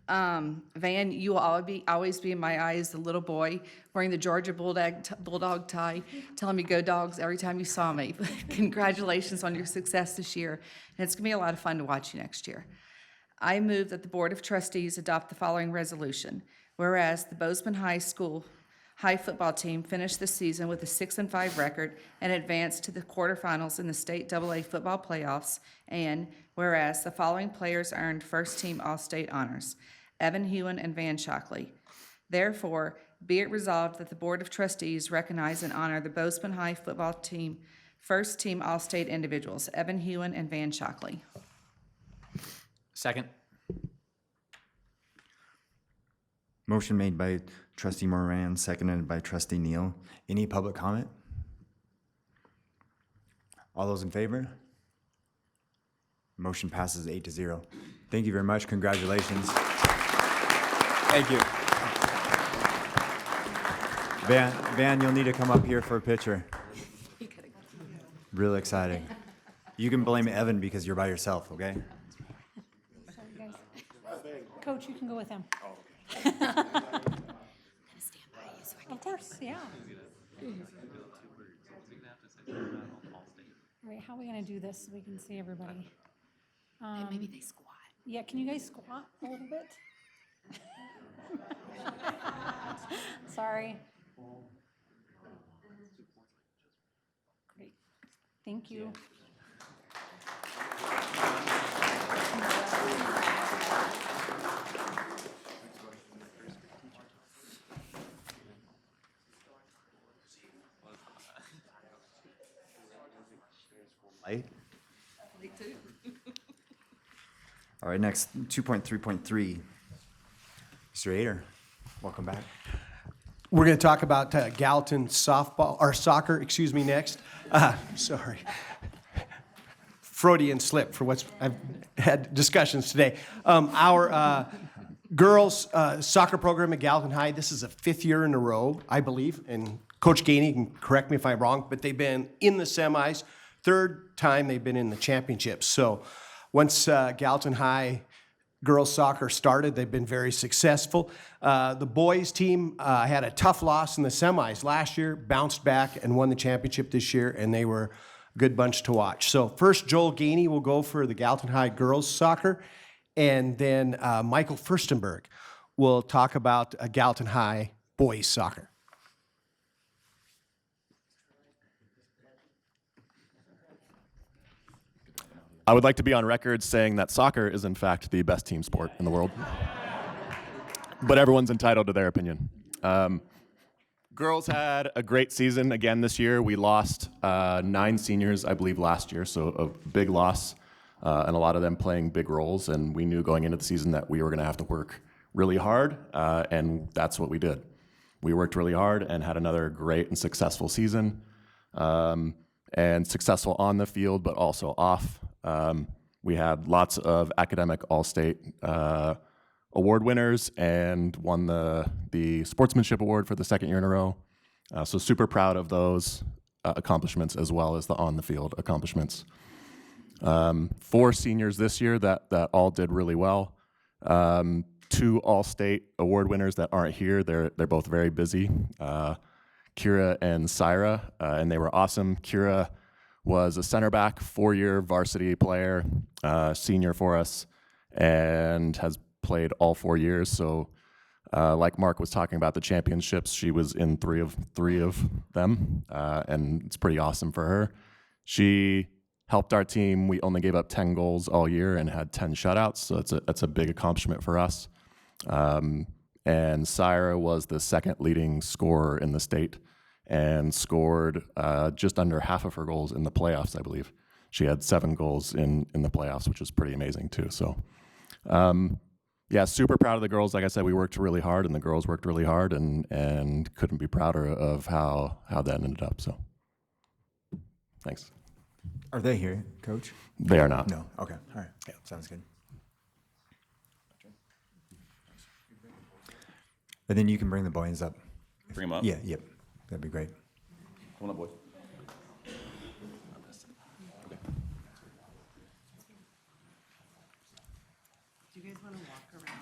Van, you will always be in my eyes, the little boy wearing the Georgia Bulldog tie, telling me go Dogs every time you saw me. Congratulations on your success this year, and it's going to be a lot of fun to watch you next year. I move that the Board of Trustees adopt the following resolution. Whereas the Bozeman High School High football team finished the season with a 6-5 record and advanced to the quarterfinals in the state AA football playoffs, and whereas the following players earned first-team All-State honors: Evan Hewen and Van Shockley. Therefore, be it resolved that the Board of Trustees recognize and honor the Bozeman High football team first-team All-State individuals, Evan Hewen and Van Shockley. Second. Motion made by trustee Moran, seconded by trustee Neal. Any public comment? All those in favor? Motion passes 8-0. Thank you very much. Congratulations. Thank you. Van, you'll need to come up here for a picture. Real exciting. You can blame Evan because you're by yourself, okay? Sorry, guys. Coach, you can go with him. Of course, yeah. All right, how are we gonna do this so we can see everybody? Maybe they squat. Yeah, can you guys squat a little bit? Sorry. Great, thank you. Light. All right, next, 2.3.3. Mr. Ader, welcome back. We're going to talk about Gallatin softball, or soccer, excuse me, next. Sorry. Freudian slip for what's, I've had discussions today. Our girls soccer program at Gallatin High, this is the 5th year in a row, I believe, and Coach Gainey can correct me if I'm wrong, but they've been in the semis. 3rd time they've been in the championships. So once Gallatin High girls soccer started, they've been very successful. The boys team had a tough loss in the semis last year, bounced back and won the championship this year, and they were a good bunch to watch. So first, Joel Gainey will go for the Gallatin High girls soccer, and then Michael Furstenberg will talk about Gallatin High boys soccer. I would like to be on record saying that soccer is in fact the best team sport in the world. But everyone's entitled to their opinion. Girls had a great season again this year. We lost 9 seniors, I believe, last year, so a big loss, and a lot of them playing big roles. And we knew going into the season that we were going to have to work really hard, and that's what we did. We worked really hard and had another great and successful season, and successful on the field, but also off. We had lots of academic all-state award winners and won the Sportsmanship Award for the 2nd year in a row. So super proud of those accomplishments as well as the on-the-field accomplishments. 4 seniors this year that all did really well. 2 all-state award winners that aren't here. They're both very busy. Kira and Syra, and they were awesome. Kira was a center back, 4-year varsity player, senior for us, and has played all 4 years. So like Mark was talking about the championships, she was in 3 of them, and it's pretty awesome for her. She helped our team. We only gave up 10 goals all year and had 10 shutouts, so that's a big accomplishment for us. And Syra was the 2nd leading scorer in the state and scored just under half of her goals in the playoffs, I believe. She had 7 goals in the playoffs, which is pretty amazing too. So yeah, super proud of the girls. Like I said, we worked really hard and the girls worked really hard, and couldn't be prouder of how that ended up. So thanks. Are they here, Coach? They are not. No. Okay. All right. Yeah, sounds good. And then you can bring the boys up. Bring them up? Yeah, yep. That'd be great. Come on up, boys.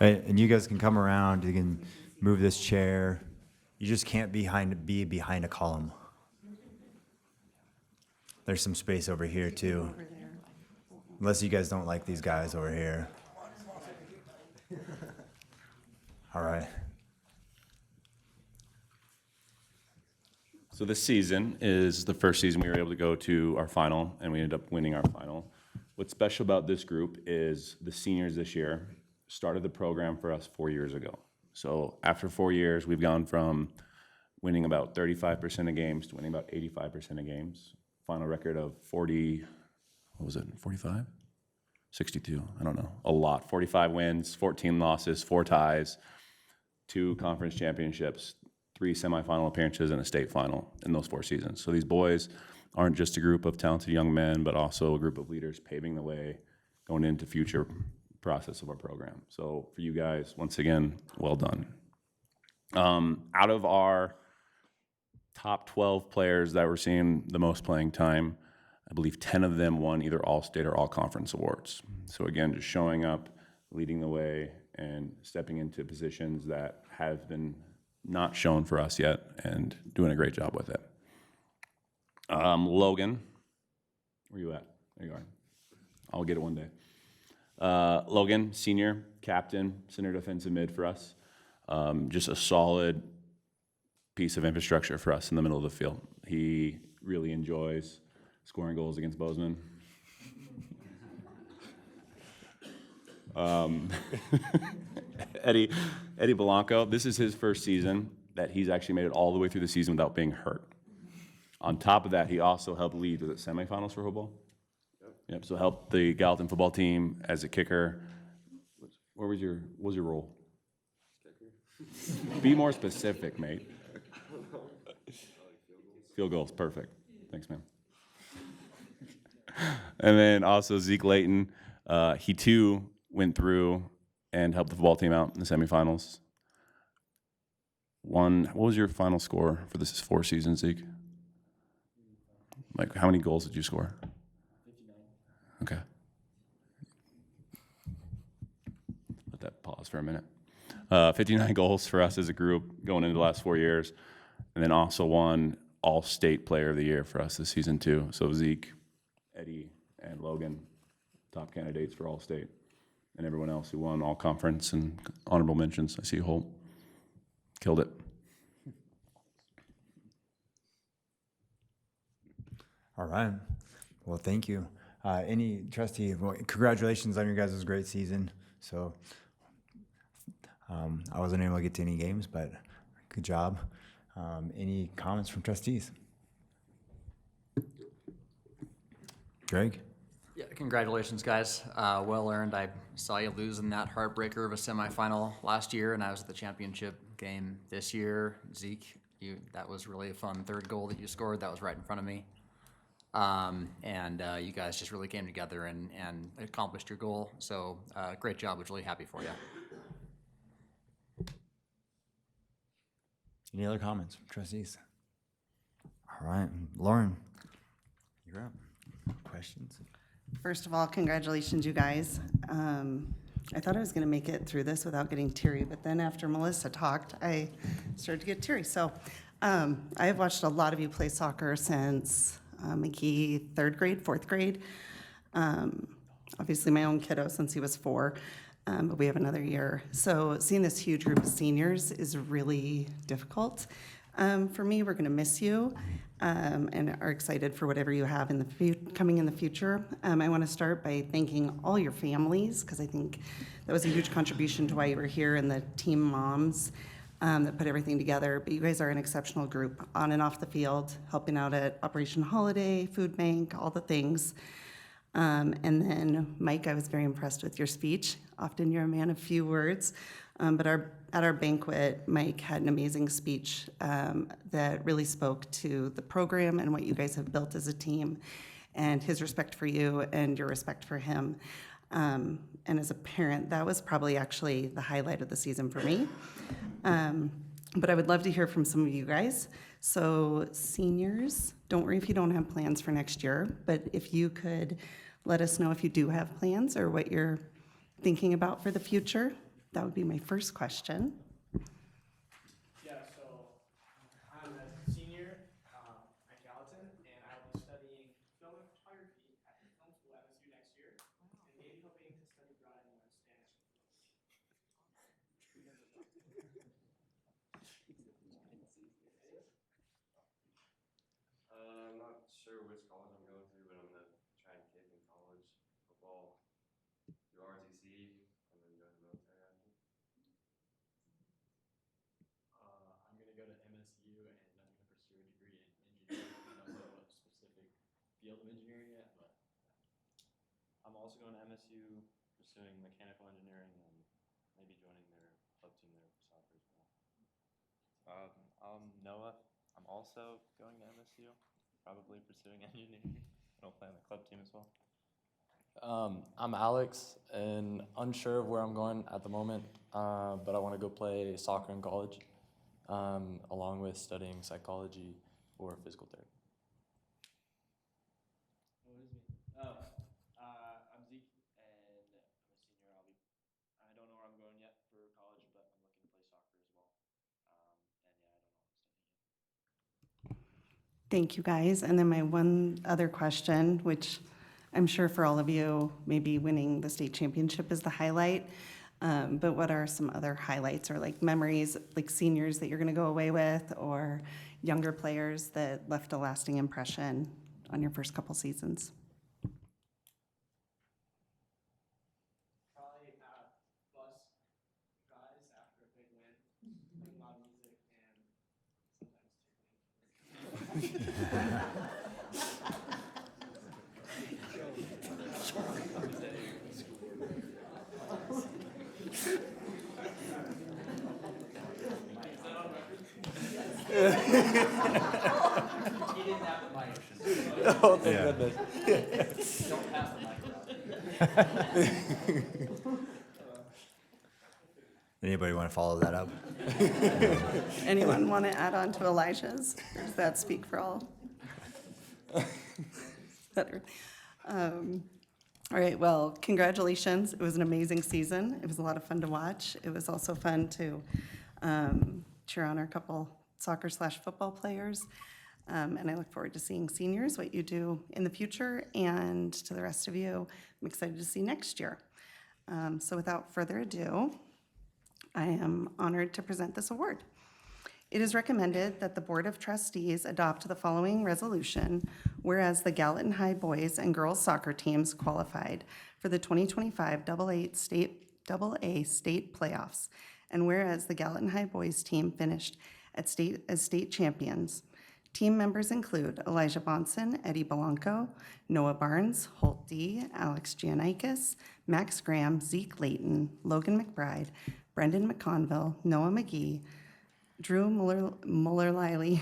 And you guys can come around. You can move this chair. You just can't be behind a column. There's some space over here too. Unless you guys don't like these guys over here. All right. So this season is the first season we were able to go to our final, and we ended up winning our final. What's special about this group is the seniors this year started the program for us 4 years ago. So after 4 years, we've gone from winning about 35% of games to winning about 85% of games. Final record of 40, what was it, 45? 62, I don't know, a lot. 45 wins, 14 losses, 4 ties, 2 conference championships, 3 semifinal appearances, and a state final in those 4 seasons. So these boys aren't just a group of talented young men, but also a group of leaders paving the way going into future process of our program. So for you guys, once again, well done. Out of our top 12 players that were seeing the most playing time, I believe 10 of them won either all-state or all-conference awards. So again, just showing up, leading the way, and stepping into positions that have been not shown for us yet, and doing a great job with it. Logan, where you at? There you are. I'll get it one day. Logan, senior, captain, center defensive mid for us. Just a solid piece of infrastructure for us in the middle of the field. He really enjoys scoring goals against Bozeman. Eddie Belanco, this is his first season that he's actually made it all the way through the season without being hurt. On top of that, he also helped lead, was it semifinals for Hobo? Yep, so helped the Gallatin football team as a kicker. What was your role? Kicker. Be more specific, mate. Field goals, perfect. Thanks, man. And then also Zeke Layton, he too went through and helped the football team out in the semifinals. What was your final score for this 4 seasons, Zeke? Like, how many goals did you score? 59. Okay. Let that pause for a minute. 59 goals for us as a group going into the last 4 years. And then also won All-State Player of the Year for us this season too. So Zeke, Eddie, and Logan, top candidates for All-State. and everyone else who won all conference and honorable mentions. I see Holt. Killed it. All right. Well, thank you. Any trustee, well, congratulations on your guys' great season. So I wasn't able to get to any games, but good job. Any comments from trustees? Greg? Yeah, congratulations, guys. Well earned. I saw you lose in that heartbreaker of a semifinal last year, and I was at the championship game this year. Zeke, that was really a fun third goal that you scored. That was right in front of me. You guys just really came together and accomplished your goal. So great job. Was really happy for you. Any other comments from trustees? All right, Lauren, you're up. Questions? First of all, congratulations, you guys. I thought I was going to make it through this without getting teary, but then after Melissa talked, I started to get teary. So I have watched a lot of you play soccer since McKee third grade, fourth grade. Obviously, my own kiddo since he was 4, but we have another year. So seeing this huge group of seniors is really difficult. For me, we're going to miss you and are excited for whatever you have in the coming in the future. I want to start by thanking all your families because I think that was a huge contribution to why you were here, and the team moms that put everything together. But you guys are an exceptional group on and off the field, helping out at Operation Holiday, Food Bank, all the things. And then, Mike, I was very impressed with your speech. Often you're a man of few words. But at our banquet, Mike had an amazing speech that really spoke to the program and what you guys have built as a team, and his respect for you and your respect for him. And as a parent, that was probably actually the highlight of the season for me. But I would love to hear from some of you guys. So seniors, don't worry if you don't have plans for next year, but if you could let us know if you do have plans or what you're thinking about for the future. That would be my first question. Yeah, so I'm a senior at Gallatin, and I'll be studying film and photography at the film school at MSU next year, and maybe hoping to study abroad and learn Spanish. I'm not sure which college I'm going to, but I'm going to try and kick in college football through ROTC and then go to the military after. I'm going to go to MSU and I'm going to pursue a degree in engineering. I don't know what specific field of engineering yet, but I'm also going to MSU pursuing mechanical engineering and maybe joining their club team there for soccer as well. I'm Noah. I'm also going to MSU, probably pursuing engineering. I'll play on the club team as well. I'm Alex, and unsure of where I'm going at the moment, but I want to go play soccer in college, along with studying psychology or physical therapy. What is me? I'm Zeke, and I'm a senior. I don't know where I'm going yet for college, but I'm looking to play soccer as well. And yeah, I don't know what I'm studying yet. Thank you, guys. And then my one other question, which I'm sure for all of you, maybe winning the state championship is the highlight. But what are some other highlights or like memories, like seniors that you're going to go away with, or younger players that left a lasting impression on your first couple seasons? Probably bus drives after a big win, playing loud music, and sometimes tickling. He didn't have the mic. Oh, thank goodness. Don't pass the mic around. Anybody want to follow that up? Anyone want to add on to Elijah's? Or does that speak for all? Better. All right, well, congratulations. It was an amazing season. It was a lot of fun to watch. It was also fun to cheer on our couple soccer/football players. And I look forward to seeing seniors, what you do in the future, and to the rest of you, I'm excited to see next year. So without further ado, I am honored to present this award. It is recommended that the Board of Trustees adopt the following resolution, whereas the Gallatin High boys and girls soccer teams qualified for the 2025 AA state playoffs, and whereas the Gallatin High boys team finished as state champions. Team members include Elijah Bonson, Eddie Belanco, Noah Barnes, Holt D., Alex Giannikis, Max Graham, Zeke Layton, Logan McBride, Brendan McConville, Noah McGee, Drew Muller-Liley,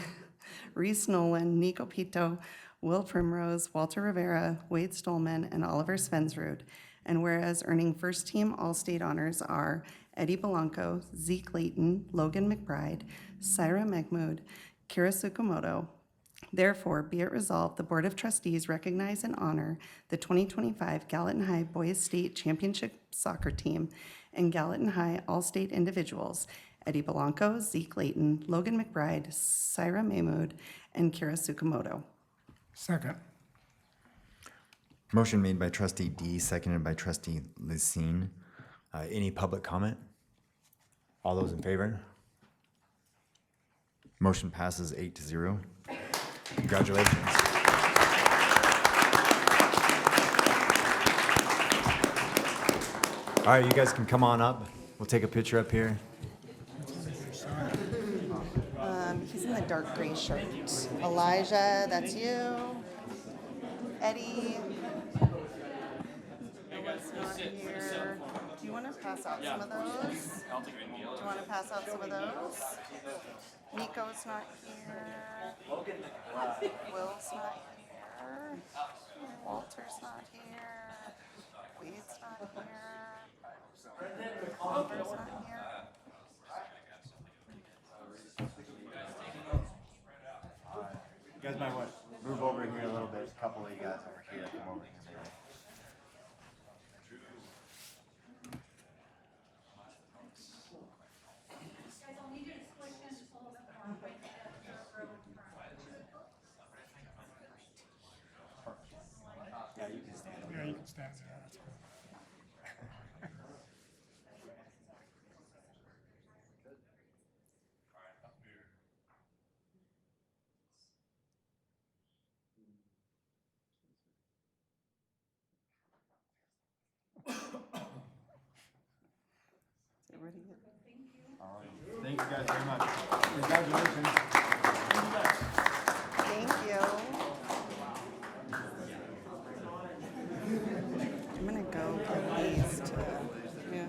Reese Nolan, Nico Pito, Will Primrose, Walter Rivera, Wade Stolman, and Oliver Svensrud. And whereas earning first-team All-State honors are Eddie Belanco, Zeke Layton, Logan McBride, Syra Mahmood, Kira Tsukamoto. Therefore, be it resolved, the Board of Trustees recognize and honor the 2025 Gallatin High Boys State Championship Soccer Team and Gallatin High All-State individuals, Eddie Belanco, Zeke Layton, Logan McBride, Syra Mahmood, and Kira Tsukamoto. Second. Motion made by trustee D, seconded by trustee Lysine. Any public comment? All those in favor? Motion passes 8-0. Congratulations. All right, you guys can come on up. We'll take a picture up here. He's in the dark gray shirt. Elijah, that's you. Eddie. Noah's not here. Do you want to pass out some of those? Do you want to pass out some of those? Nico's not here. Will's not here. Walter's not here. Wade's not here. Oliver's not here. You guys might want to move over here a little bit. There's a couple of you guys over here. Come over here. Yeah, you can stand there. That's cool. Thank you guys very much. Congratulations. Thank you. I'm gonna go give these to you.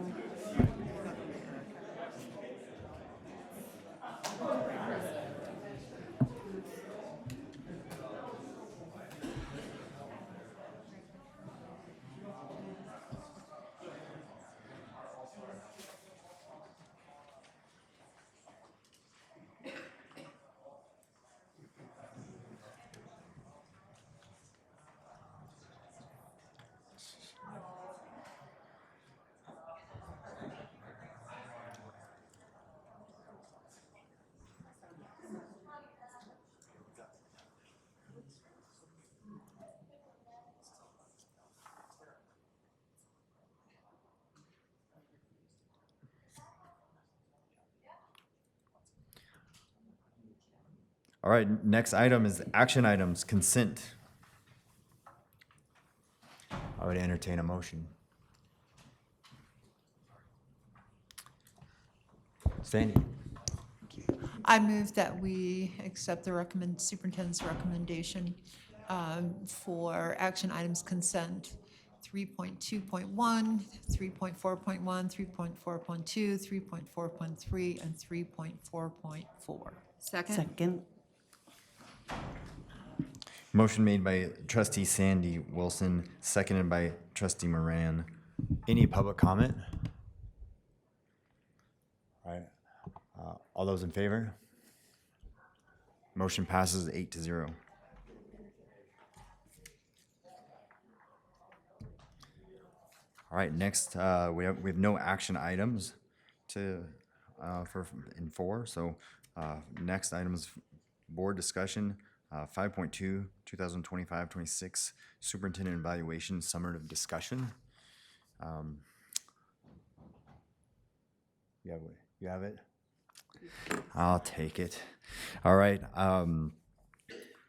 All right, next item is action items, consent. I would entertain a motion. Sandy? I move that we accept the superintendent's recommendation for action items consent 3.2.1, 3.4.1, 3.4.2, 3.4.3, and 3.4.4. Second. Motion made by trustee Sandy Wilson, seconded by trustee Moran. Any public comment? All right. All those in favor? Motion passes 8-0. All right, next, we have no action items to, in 4, so next item is board discussion, 5.2, 2025-26 superintendent evaluation summative discussion. You have it? I'll take it. All right.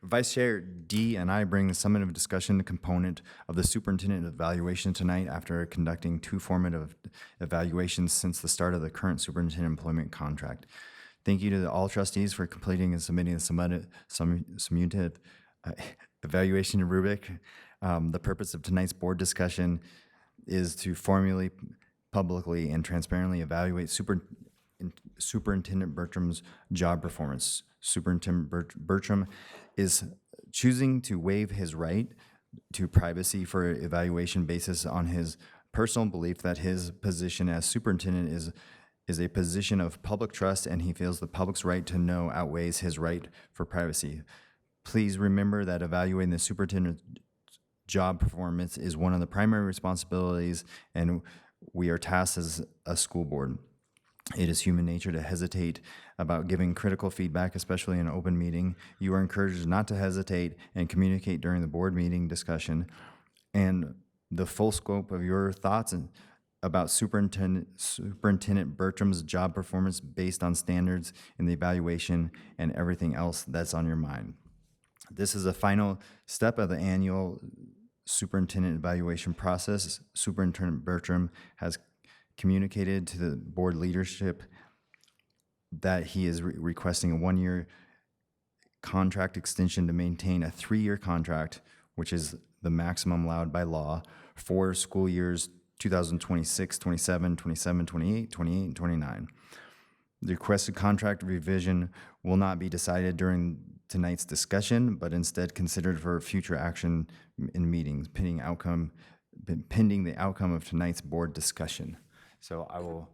Vice Chair D and I bring the summative discussion component of the superintendent evaluation tonight after conducting 2 formative evaluations since the start of the current superintendent employment contract. Thank you to all trustees for completing and submitting the summative evaluation rubric. The purpose of tonight's board discussion is to formally, publicly, and transparently evaluate Superintendent Bertram's job performance. Superintendent Bertram is choosing to waive his right to privacy for evaluation basis on his personal belief that his position as superintendent is a position of public trust, and he feels the public's right to know outweighs his right for privacy. Please remember that evaluating the superintendent's job performance is one of the primary responsibilities, and we are tasked as a school board. It is human nature to hesitate about giving critical feedback, especially in an open meeting. You are encouraged not to hesitate and communicate during the board meeting discussion, and the full scope of your thoughts about Superintendent Bertram's job performance based on standards in the evaluation and everything else that's on your mind. This is a final step of the annual superintendent evaluation process. Superintendent Bertram has communicated to the board leadership that he is requesting a 1-year contract extension to maintain a 3-year contract, which is the maximum allowed by law for school years 2026, 27, 27, 28, 28, and 29. The requested contract revision will not be decided during tonight's discussion, but instead considered for future action in meetings, pending the outcome of tonight's board discussion. So I will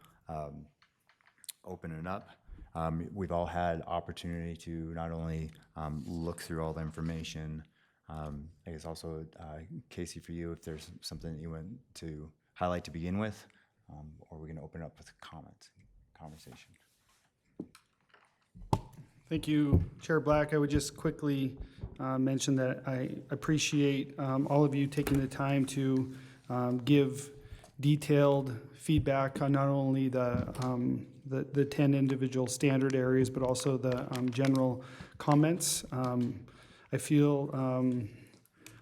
open it up. We've all had opportunity to not only look through all the information, I guess also, Casey, for you, if there's something that you want to highlight to begin with, or we're going to open it up with conversation. Thank you, Chair Black. I would just quickly mention that I appreciate all of you taking the time to give detailed feedback on not only the 10 individual standard areas, but also the general comments. I feel I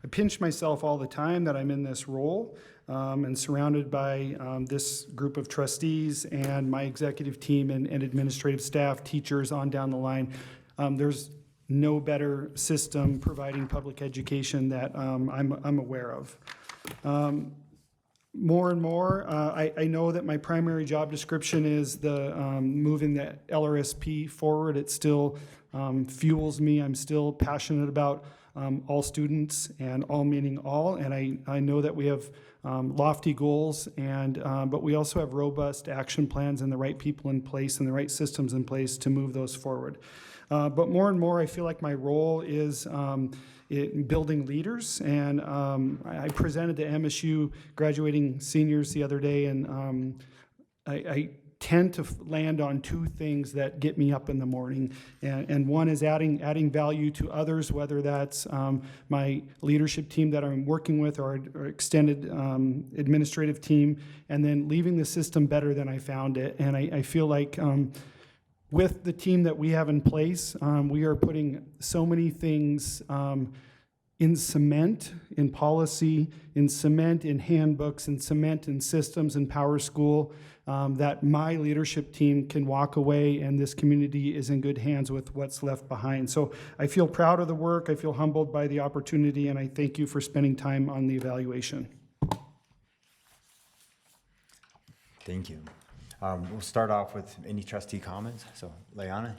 pinch myself all the time that I'm in this role and surrounded by this group of trustees and my executive team and administrative staff, teachers on down the line. There's no better system providing public education that I'm aware of. More and more, I know that my primary job description is the moving the LRSP forward. It still fuels me. I'm still passionate about all students, and all meaning all. And I know that we have lofty goals, but we also have robust action plans and the right people in place and the right systems in place to move those forward. But more and more, I feel like my role is in building leaders. And I presented to MSU graduating seniors the other day, and I tend to land on 2 things that get me up in the morning. And one is adding value to others, whether that's my leadership team that I'm working with or extended administrative team, and then leaving the system better than I found it. And I feel like with the team that we have in place, we are putting so many things in cement, in policy, in cement, in handbooks, in cement, in systems, in Power School, that my leadership team can walk away and this community is in good hands with what's left behind. So I feel proud of the work, I feel humbled by the opportunity, and I thank you for spending time on the evaluation. Thank you. We'll start off with any trustee comments. So, Leanna?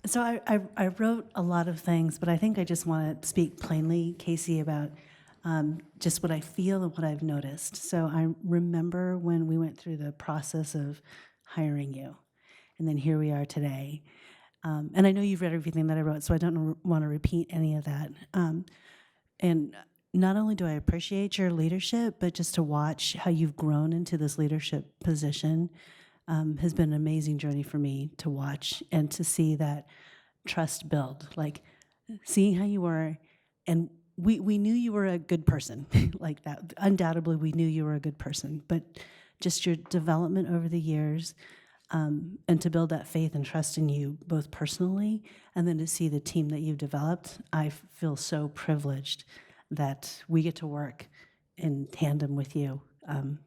So I wrote a lot of things, but I think I just want to speak plainly, Casey, about just what I feel and what I've noticed. So I remember when we went through the process of hiring you, and then here we are today. And I know you've read everything that I wrote, so I don't want to repeat any of that. And not only do I appreciate your leadership, but just to watch how you've grown into this leadership position has been an amazing journey for me to watch and to see that trust build, like seeing how you were. And we knew you were a good person like that. Undoubtedly, we knew you were a good person, but just your development over the years, and to build that faith and trust in you both personally, and then to see the team that you've developed. I feel so privileged that we get to work in tandem with you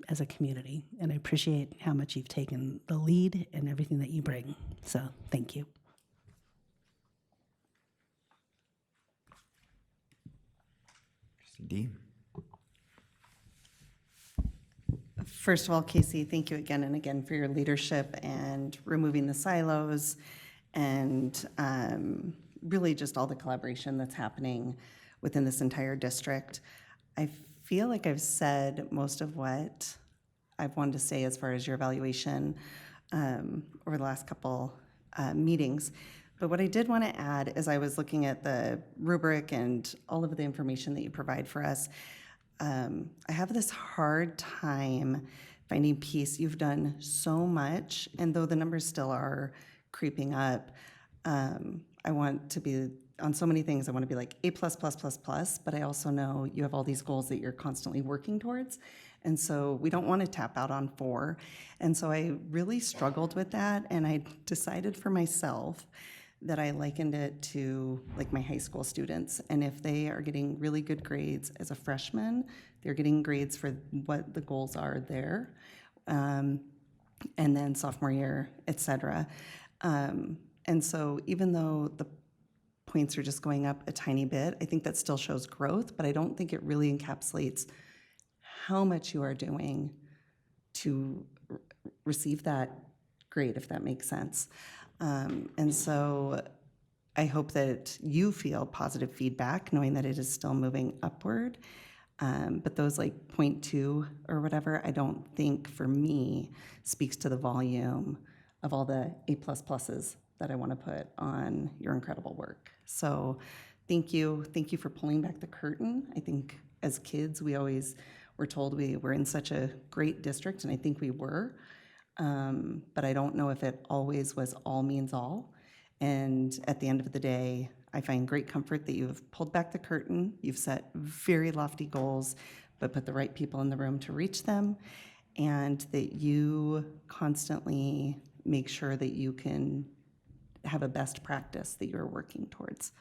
as a community, and I appreciate how much you've taken the lead and everything that you bring. So thank you. D. First of all, Casey, thank you again and again for your leadership and removing the silos and really just all the collaboration that's happening within this entire district. I feel like I've said most of what I've wanted to say as far as your evaluation over the last couple meetings. But what I did want to add is I was looking at the rubric and all of the information that you provide for us. I have this hard time finding peace. You've done so much, and though the numbers still are creeping up, I want to be, on so many things, I want to be like A++++, but I also know you have all these goals that you're constantly working towards, and so we don't want to tap out on 4. And so I really struggled with that, and I decided for myself that I likened it to like my high school students. And if they are getting really good grades as a freshman, they're getting grades for what the goals are there. And then sophomore year, et cetera. And so even though the points are just going up a tiny bit, I think that still shows growth, but I don't think it really encapsulates how much you are doing to receive that grade, if that makes sense. And so I hope that you feel positive feedback, knowing that it is still moving upward. But those like 0.2 or whatever, I don't think for me speaks to the volume of all the A++s that I want to put on your incredible work. So thank you. Thank you for pulling back the curtain. I think as kids, we always were told we were in such a great district, and I think we were. But I don't know if it always was all means all. And at the end of the day, I find great comfort that you have pulled back the curtain. You've set very lofty goals, but put the right people in the room to reach them, and that you constantly make sure that you can have a best practice that you're working towards.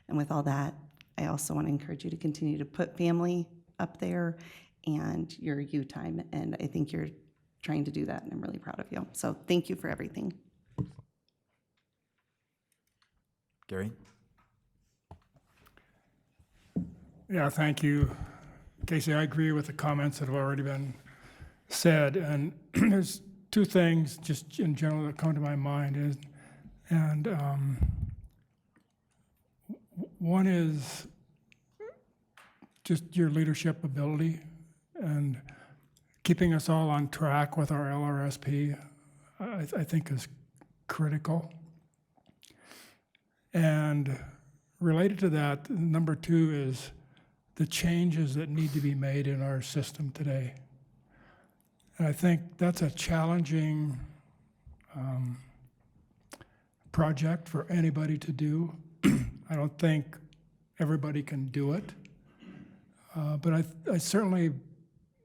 And with all that, I also want to encourage you to continue to put family up there and your you time. And I think you're trying to do that, and I'm really proud of you. So thank you for everything. Gary? Yeah, thank you. Casey, I agree with the comments that have already been said. And there's 2 things just in general that come to my mind. One is just your leadership ability and keeping us all on track with our LRSP, I think is critical. And related to that, number 2 is the changes that need to be made in our system today. And I think that's a challenging project for anybody to do. I don't think everybody can do it. But I certainly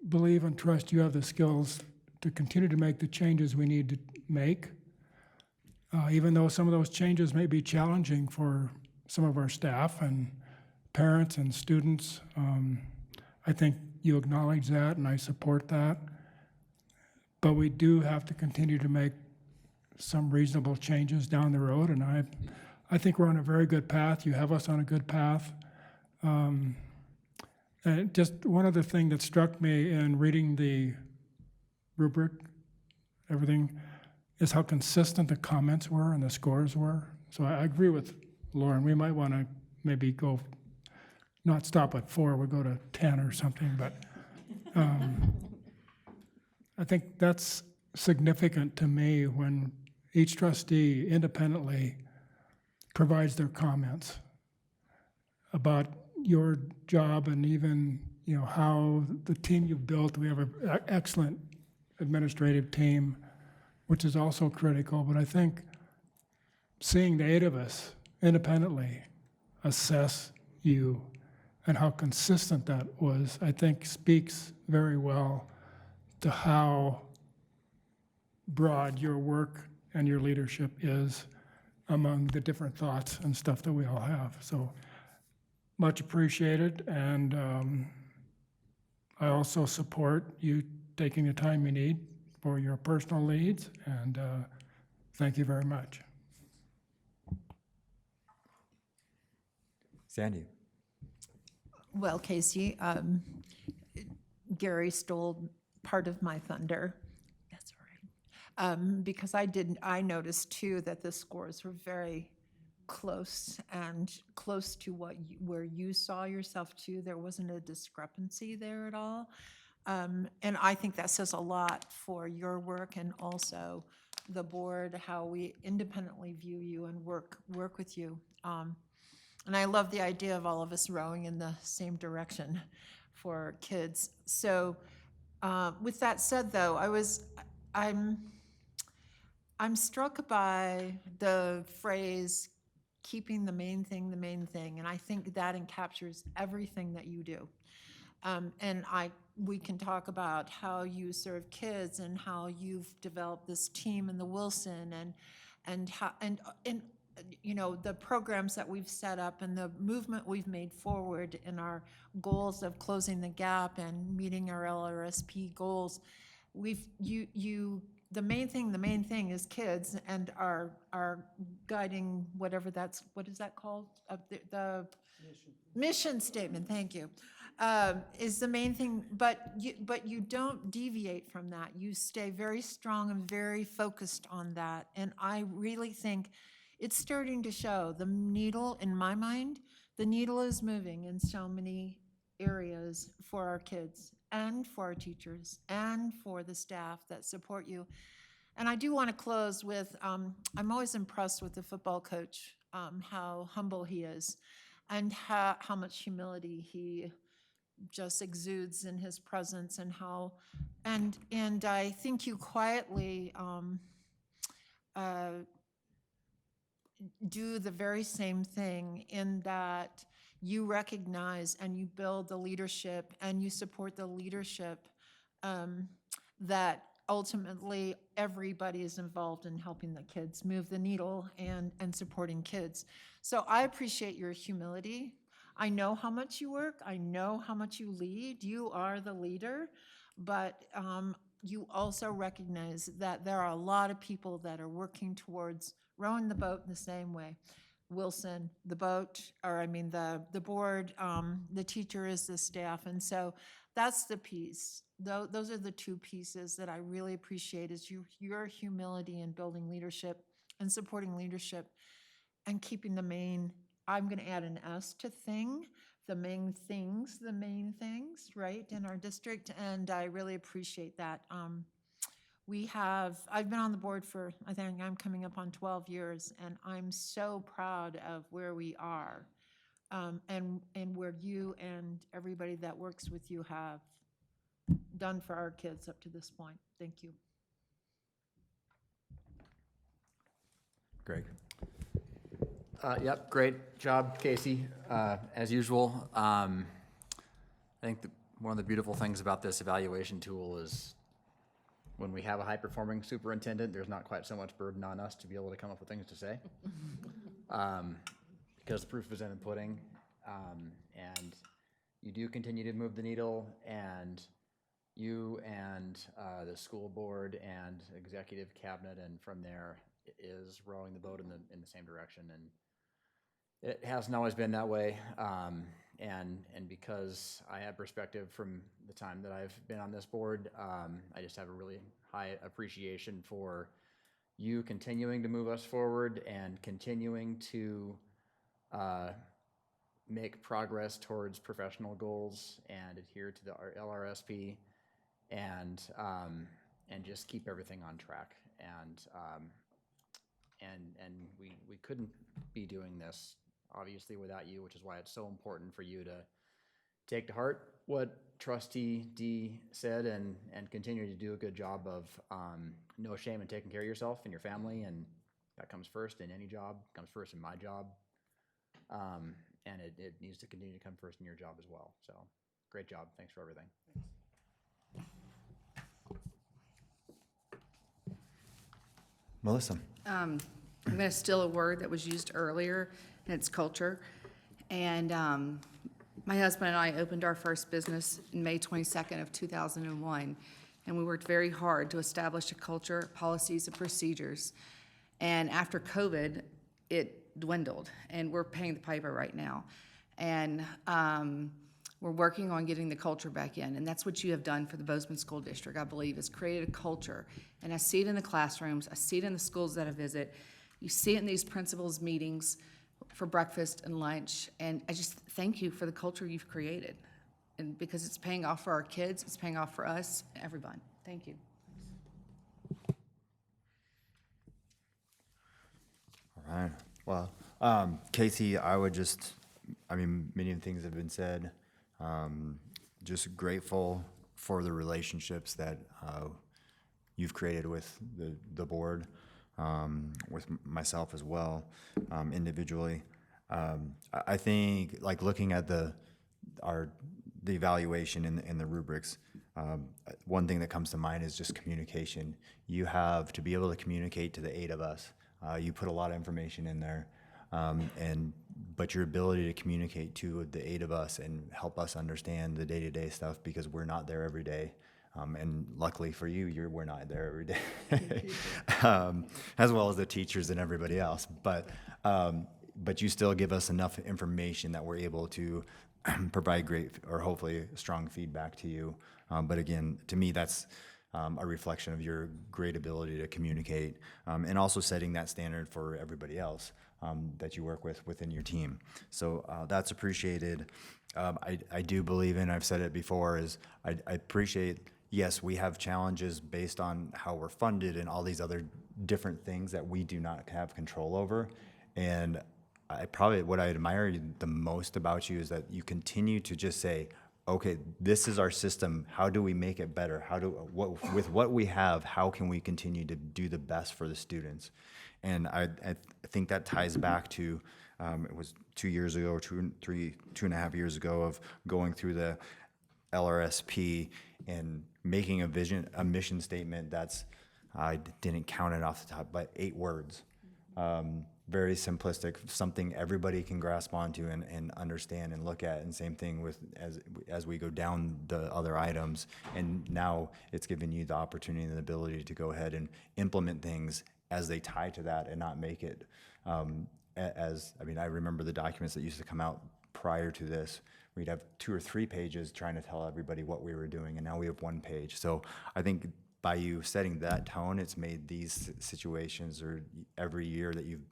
believe and trust you have the skills to continue to make the changes we need to make, even though some of those changes may be challenging for some of our staff and parents and students. I think you acknowledge that, and I support that. But we do have to continue to make some reasonable changes down the road, and I think we're on a very good path. You have us on a good path. And just one other thing that struck me in reading the rubric, everything, is how consistent the comments were and the scores were. So I agree with Lauren. We might want to maybe go, not stop at 4, we'll go to 10 or something. But I think that's significant to me when each trustee independently provides their comments about your job and even how the team you've built. We have an excellent administrative team, which is also critical. But I think seeing the 8 of us independently assess you and how consistent that was, I think speaks very well to how broad your work and your leadership is among the different thoughts and stuff that we all have. So much appreciated, and I also support you taking the time you need for your personal needs, and thank you very much. Sandy. Well, Casey, Gary stole part of my thunder. That's all right. Because I noticed too that the scores were very close and close to where you saw yourself too. There wasn't a discrepancy there at all. And I think that says a lot for your work and also the board, how we independently view you and work with you. And I love the idea of all of us rowing in the same direction for kids. So with that said, though, I'm struck by the phrase keeping the main thing, and I think that encaptures everything that you do. And we can talk about how you serve kids and how you've developed this team in the Wilson and how and you know, the programs that we've set up and the movement we've made forward in our goals of closing the gap and meeting our LRSP goals. The main thing is kids, and our guiding, what is that called? The mission statement, thank you, is the main thing, but you don't deviate from that. You stay very strong and very focused on that, and I really think it's starting to show. The needle, in my mind, the needle is moving in so many areas for our kids and for our teachers and for the staff that support you. And I do want to close with, I'm always impressed with the football coach, how humble he is and how much humility he just exudes in his presence, and and I think you quietly do the very same thing in that you recognize and you build the leadership and you support the leadership that ultimately everybody is involved in helping the kids move the needle and supporting kids. So I appreciate your humility. I know how much you work. I know how much you lead. You are the leader, but you also recognize that there are a lot of people that are working towards rowing the boat in the same way. Wilson, the boat, or I mean the board, the teachers, the staff, and so that's the piece. Those are the two pieces that I really appreciate, is your humility in building leadership and supporting leadership and keeping the main, I'm going to add an S to thing, the main things, right, in our district, and I really appreciate that. I've been on the board for, I think I'm coming up on 12 years, and I'm so proud of where we are and where you and everybody that works with you have done for our kids up to this point. Thank you. Greg. Yep, great job, Casey, as usual. I think one of the beautiful things about this evaluation tool is when we have a high-performing superintendent, there's not quite so much burden on us to be able to come up with things to say. Because the proof is in the pudding. And you do continue to move the needle, and you and the school board and executive cabinet, and from there is rowing the boat in the same direction. And it hasn't always been that way. And because I have perspective from the time that I've been on this board, I just have a really high appreciation for you continuing to move us forward and continuing to make progress towards professional goals and adhere to the LRSP and just keep everything on track. And we couldn't be doing this obviously without you, which is why it's so important for you to take to heart what Trustee D said and continue to do a good job of no shame in taking care of yourself and your family, and that comes first in any job, comes first in my job, and it needs to continue to come first in your job as well. So great job. Thanks for everything. Melissa. I'm going to steal a word that was used earlier, and it's culture. And my husband and I opened our first business in May 22nd of 2001, and we worked very hard to establish a culture, policies, and procedures. And after COVID, it dwindled, and we're paying the piper right now. And we're working on getting the culture back in, and that's what you have done for the Bozeman School District, I believe, is created a culture. And I see it in the classrooms, I see it in the schools that I visit, you see it in these principals' meetings for breakfast and lunch, and I just thank you for the culture you've created. And because it's paying off for our kids, it's paying off for us, everyone. Thank you. All right. Well, Casey, many things have been said. Just grateful for the relationships that you've created with the board, with myself as well, individually. I think, like, looking at the evaluation and the rubrics, one thing that comes to mind is just communication. You have to be able to communicate to the 8 of us. You put a lot of information in there, but your ability to communicate to the 8 of us and help us understand the day-to-day stuff, because we're not there every day. And luckily for you, we're not there every day, as well as the teachers and everybody else. But you still give us enough information that we're able to provide great, or hopefully strong feedback to you. But again, to me, that's a reflection of your great ability to communicate, and also setting that standard for everybody else that you work with within your team. So that's appreciated. I do believe in, I've said it before, is I appreciate, yes, we have challenges based on how we're funded and all these other different things that we do not have control over. And what I admire the most about you is that you continue to just say, okay, this is our system. How do we make it better? With what we have, how can we continue to do the best for the students? And I think that ties back to, it was 2 years ago, or 2.5 years ago, of going through the LRSP and making a mission statement that's, I didn't count it off the top, but 8 words. Very simplistic, something everybody can grasp onto and understand and look at. And same thing with as we go down the other items. And now it's given you the opportunity and the ability to go ahead and implement things as they tie to that, and not make it I remember the documents that used to come out prior to this. We'd have 2 or 3 pages trying to tell everybody what we were doing, and now we have 1 page. So I think by you setting that tone, it's made these situations, or every year that you've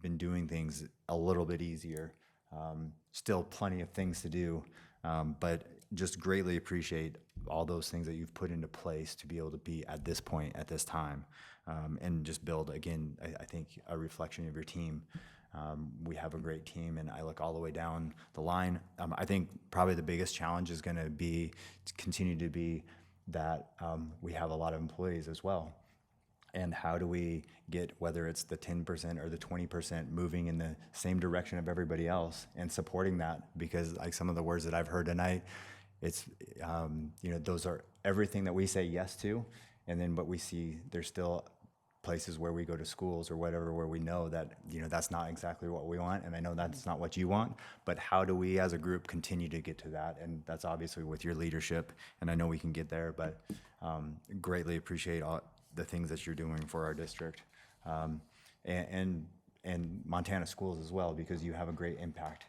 been doing things, a little bit easier. Still plenty of things to do, but just greatly appreciate all those things that you've put into place to be able to be at this point, at this time, and just build, again, I think, a reflection of your team. We have a great team, and I look all the way down the line. I think probably the biggest challenge is going to be to continue to be that we have a lot of employees as well. And how do we get, whether it's the 10% or the 20%, moving in the same direction of everybody else and supporting that? Because like some of the words that I've heard tonight, it's, those are everything that we say yes to. And then what we see, there's still places where we go to schools or whatever, where we know that, that's not exactly what we want. And I know that's not what you want, but how do we as a group continue to get to that? And that's obviously with your leadership, and I know we can get there, but greatly appreciate all the things that you're doing for our district, and Montana schools as well, because you have a great impact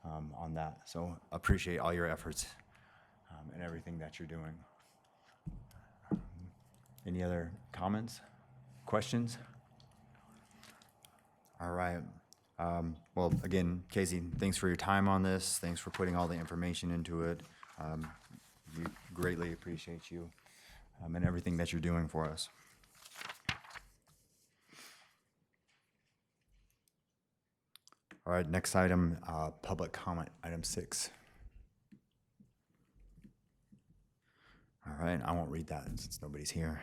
on that. So appreciate all your efforts and everything that you're doing. Any other comments, questions? All right. Well, again, Casey, thanks for your time on this. Thanks for putting all the information into it. We greatly appreciate you and everything that you're doing for us. All right, next item, public comment, item 6. All right, I won't read that since nobody's here.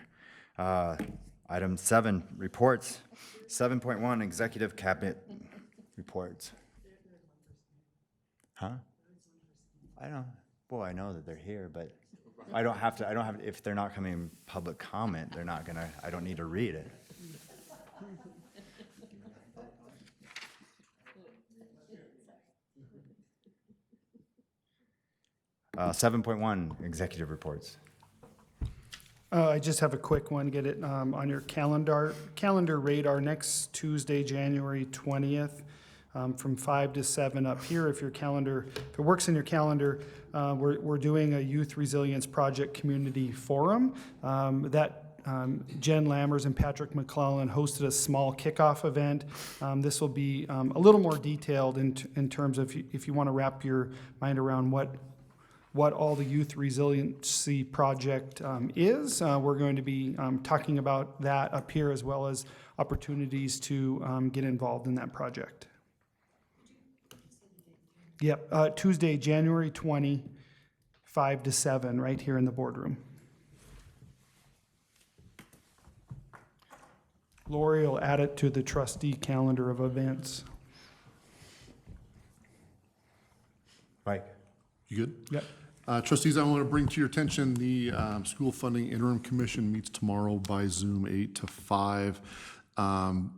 Item 7, reports. 7.1, executive cabinet reports. Huh? I know that they're here, but I don't have to, if they're not coming public comment, they're not gonna, I don't need to read it. Uh, 7.1, executive reports. I just have a quick one, get it on your calendar radar next Tuesday, January 20th, from 5 to 7 up here. If it works in your calendar, we're doing a Youth Resilience Project Community Forum. Jen Lammers and Patrick McClellan hosted a small kickoff event. This will be a little more detailed in terms of if you want to wrap your mind around what all the Youth Resiliency Project is. We're going to be talking about that up here, as well as opportunities to get involved in that project. Yep, Tuesday, January 20, 5 to 7, right here in the boardroom. Lori will add it to the trustee calendar of events. Mike? You good? Yep. Trustees, I want to bring to your attention the School Funding Interim Commission meets tomorrow by Zoom 8 to 5.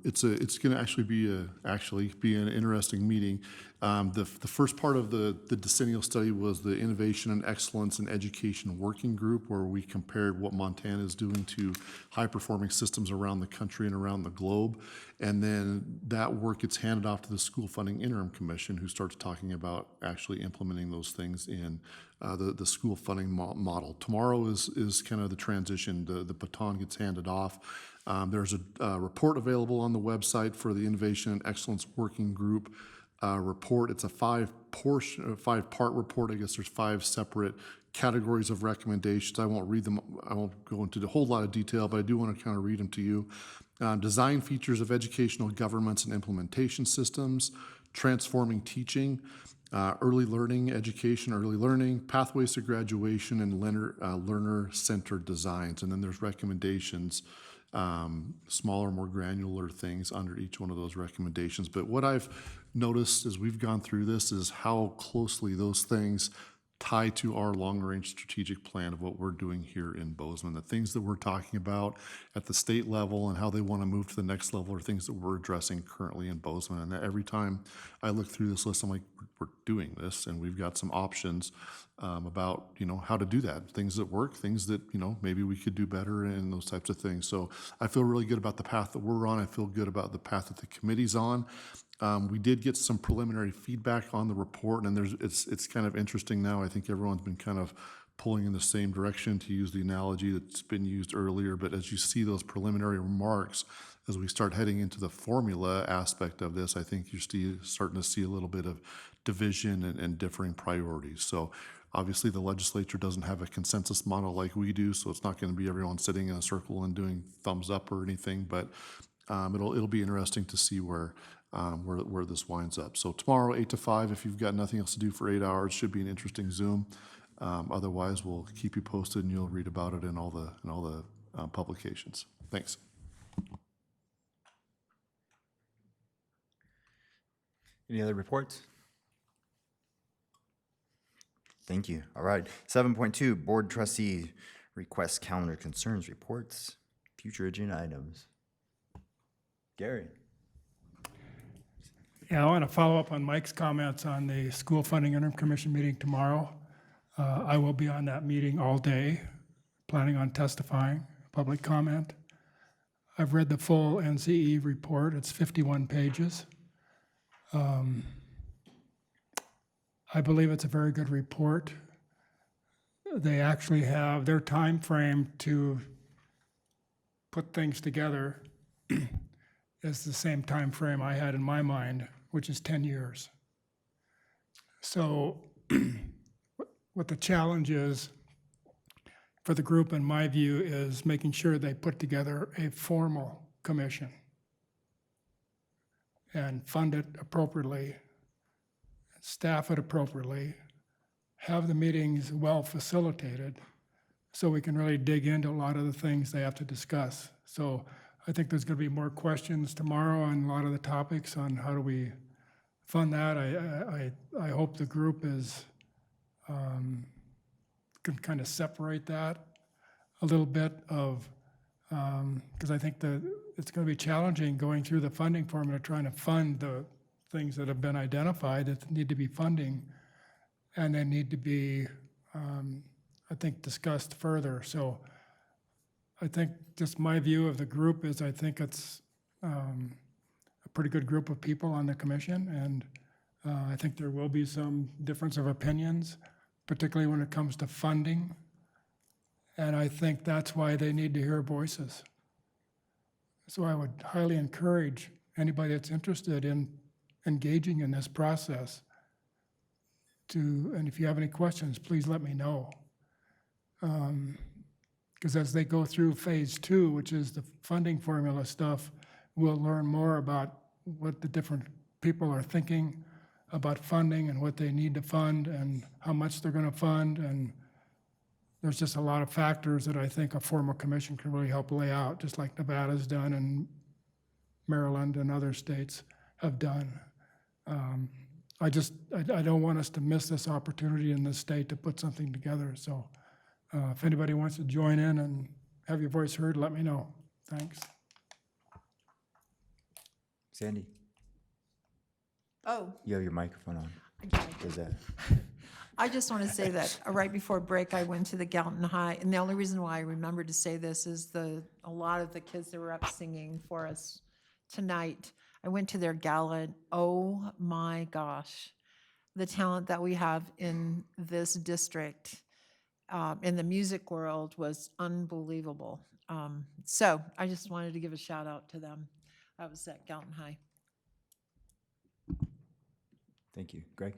It's going to actually be an interesting meeting. The first part of the decennial study was the Innovation and Excellence in Education Working Group, where we compared what Montana is doing to high-performing systems around the country and around the globe. And then that work gets handed off to the School Funding Interim Commission, who starts talking about actually implementing those things in the school funding model. Tomorrow is kind of the transition. The baton gets handed off. There's a report available on the website for the Innovation and Excellence Working Group report. It's a five-part report. I guess there's 5 separate categories of recommendations. I won't read them. I won't go into a whole lot of detail, but I do want to kind of read them to you. Design features of educational governments and implementation systems, transforming teaching, early learning education, early learning, pathways to graduation, and learner-centered designs. And then there's recommendations, smaller, more granular things under each one of those recommendations. But what I've noticed as we've gone through this is how closely those things tie to our long-range strategic plan of what we're doing here in Bozeman. The things that we're talking about at the state level and how they want to move to the next level are things that we're addressing currently in Bozeman. And every time I look through this list, I'm like, we're doing this, and we've got some options about, how to do that. Things that work, things that, maybe we could do better, and those types of things. So I feel really good about the path that we're on. I feel good about the path that the committee's on. We did get some preliminary feedback on the report, and it's kind of interesting now. I think everyone's been kind of pulling in the same direction, to use the analogy that's been used earlier. But as you see those preliminary remarks, as we start heading into the formula aspect of this, I think you're starting to see a little bit of division and differing priorities. So obviously the legislature doesn't have a consensus model like we do, so it's not going to be everyone sitting in a circle and doing thumbs up or anything. But it'll be interesting to see where this winds up. So tomorrow, 8 to 5, if you've got nothing else to do for 8 hours, should be an interesting Zoom. Otherwise, we'll keep you posted, and you'll read about it in all the publications. Thanks. Any other reports? Thank you. All right. 7.2, Board Trustee Requests Calendar Concerns Reports, Future Agenda Items. Gary. Yeah, I want to follow up on Mike's comments on the School Funding Interim Commission meeting tomorrow. I will be on that meeting all day, planning on testifying, public comment. I've read the full NCE report. It's 51 pages. I believe it's a very good report. They actually have their time frame to put things together is the same time frame I had in my mind, which is 10 years. So what the challenge is for the group, in my view, is making sure they put together a formal commission and fund it appropriately, staff it appropriately, have the meetings well facilitated so we can really dig into a lot of the things they have to discuss. So I think there's going to be more questions tomorrow on a lot of the topics on how do we fund that. I hope the group can kind of separate that a little bit of Because I think that it's going to be challenging going through the funding formula, trying to fund the things that have been identified that need to be funding, and they need to be, I think, discussed further. So I think just my view of the group is I think it's a pretty good group of people on the commission, and I think there will be some difference of opinions, particularly when it comes to funding. And I think that's why they need to hear voices. So I would highly encourage anybody that's interested in engaging in this process to, and if you have any questions, please let me know. Because as they go through phase 2, which is the funding formula stuff, we'll learn more about what the different people are thinking about funding and what they need to fund and how much they're going to fund. And there's just a lot of factors that I think a formal commission can really help lay out, just like Nevada's done and Maryland and other states have done. I don't want us to miss this opportunity in this state to put something together. So if anybody wants to join in and have your voice heard, let me know. Thanks. Sandy, Oh, you have your microphone on. Is that? I just want to say that right before break, I went to the Gallatin High, and the only reason why I remember to say this is a lot of the kids that were up singing for us tonight. I went to their gala. Oh my gosh, the talent that we have in this district, in the music world, was unbelievable. So I just wanted to give a shout out to them. I was at Gallatin High. Thank you. Greg?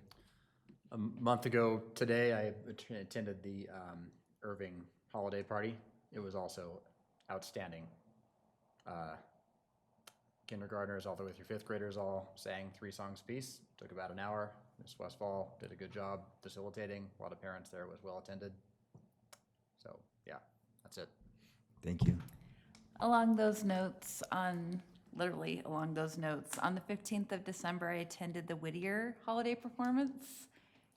A month ago today, I attended the Irving holiday party. It was also outstanding. Kindergartners all the way through fifth graders all sang 3 songs apiece. Took about an hour. Ms. Westfall did a good job facilitating. A lot of parents there. It was well attended. So yeah, that's it. Thank you. Along those notes, literally along those notes, on the 15th of December, I attended the Whittier holiday performance.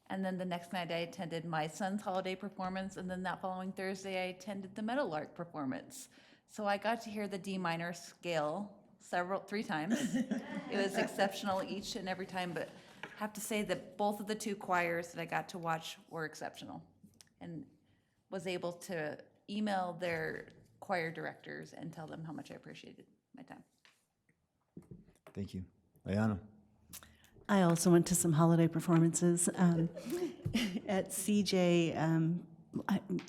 And then the next night, I attended my son's holiday performance. And then that following Thursday, I attended the Meadowlark performance. So I got to hear the D minor scale 3 times. It was exceptional each and every time, but I have to say that both of the 2 choirs that I got to watch were exceptional, and was able to email their choir directors and tell them how much I appreciated my time. Thank you. Ayana? I also went to some holiday performances at CJ.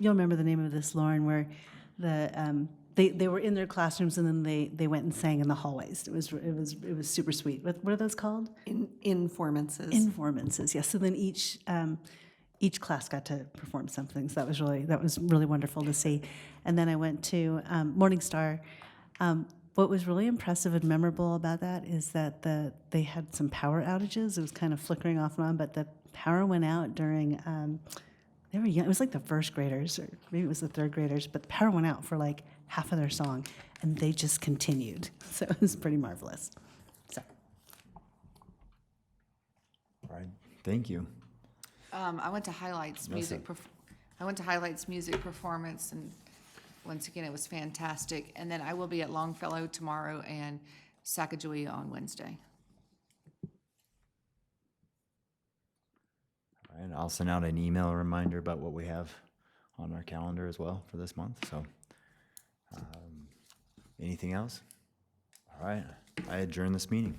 You'll remember the name of this, Lauren, where they were in their classrooms and then they went and sang in the hallways. It was super sweet. What are those called? Informances. Informances, yes. So then each class got to perform something. So that was really wonderful to see. And then I went to Morning Star. What was really impressive and memorable about that is that they had some power outages. It was kind of flickering off and on, but the power went out during, they were young. It was like the first graders, or maybe it was the third graders, but the power went out for like half of their song, and they just continued. So it was pretty marvelous. So. All right. Thank you. I went to Highlights Music. I went to Highlights Music Performance, and once again, it was fantastic. And then I will be at Longfellow tomorrow and Sacagawea on Wednesday. All right. I'll send out an email reminder about what we have on our calendar as well for this month. So, anything else? All right. I adjourn this meeting.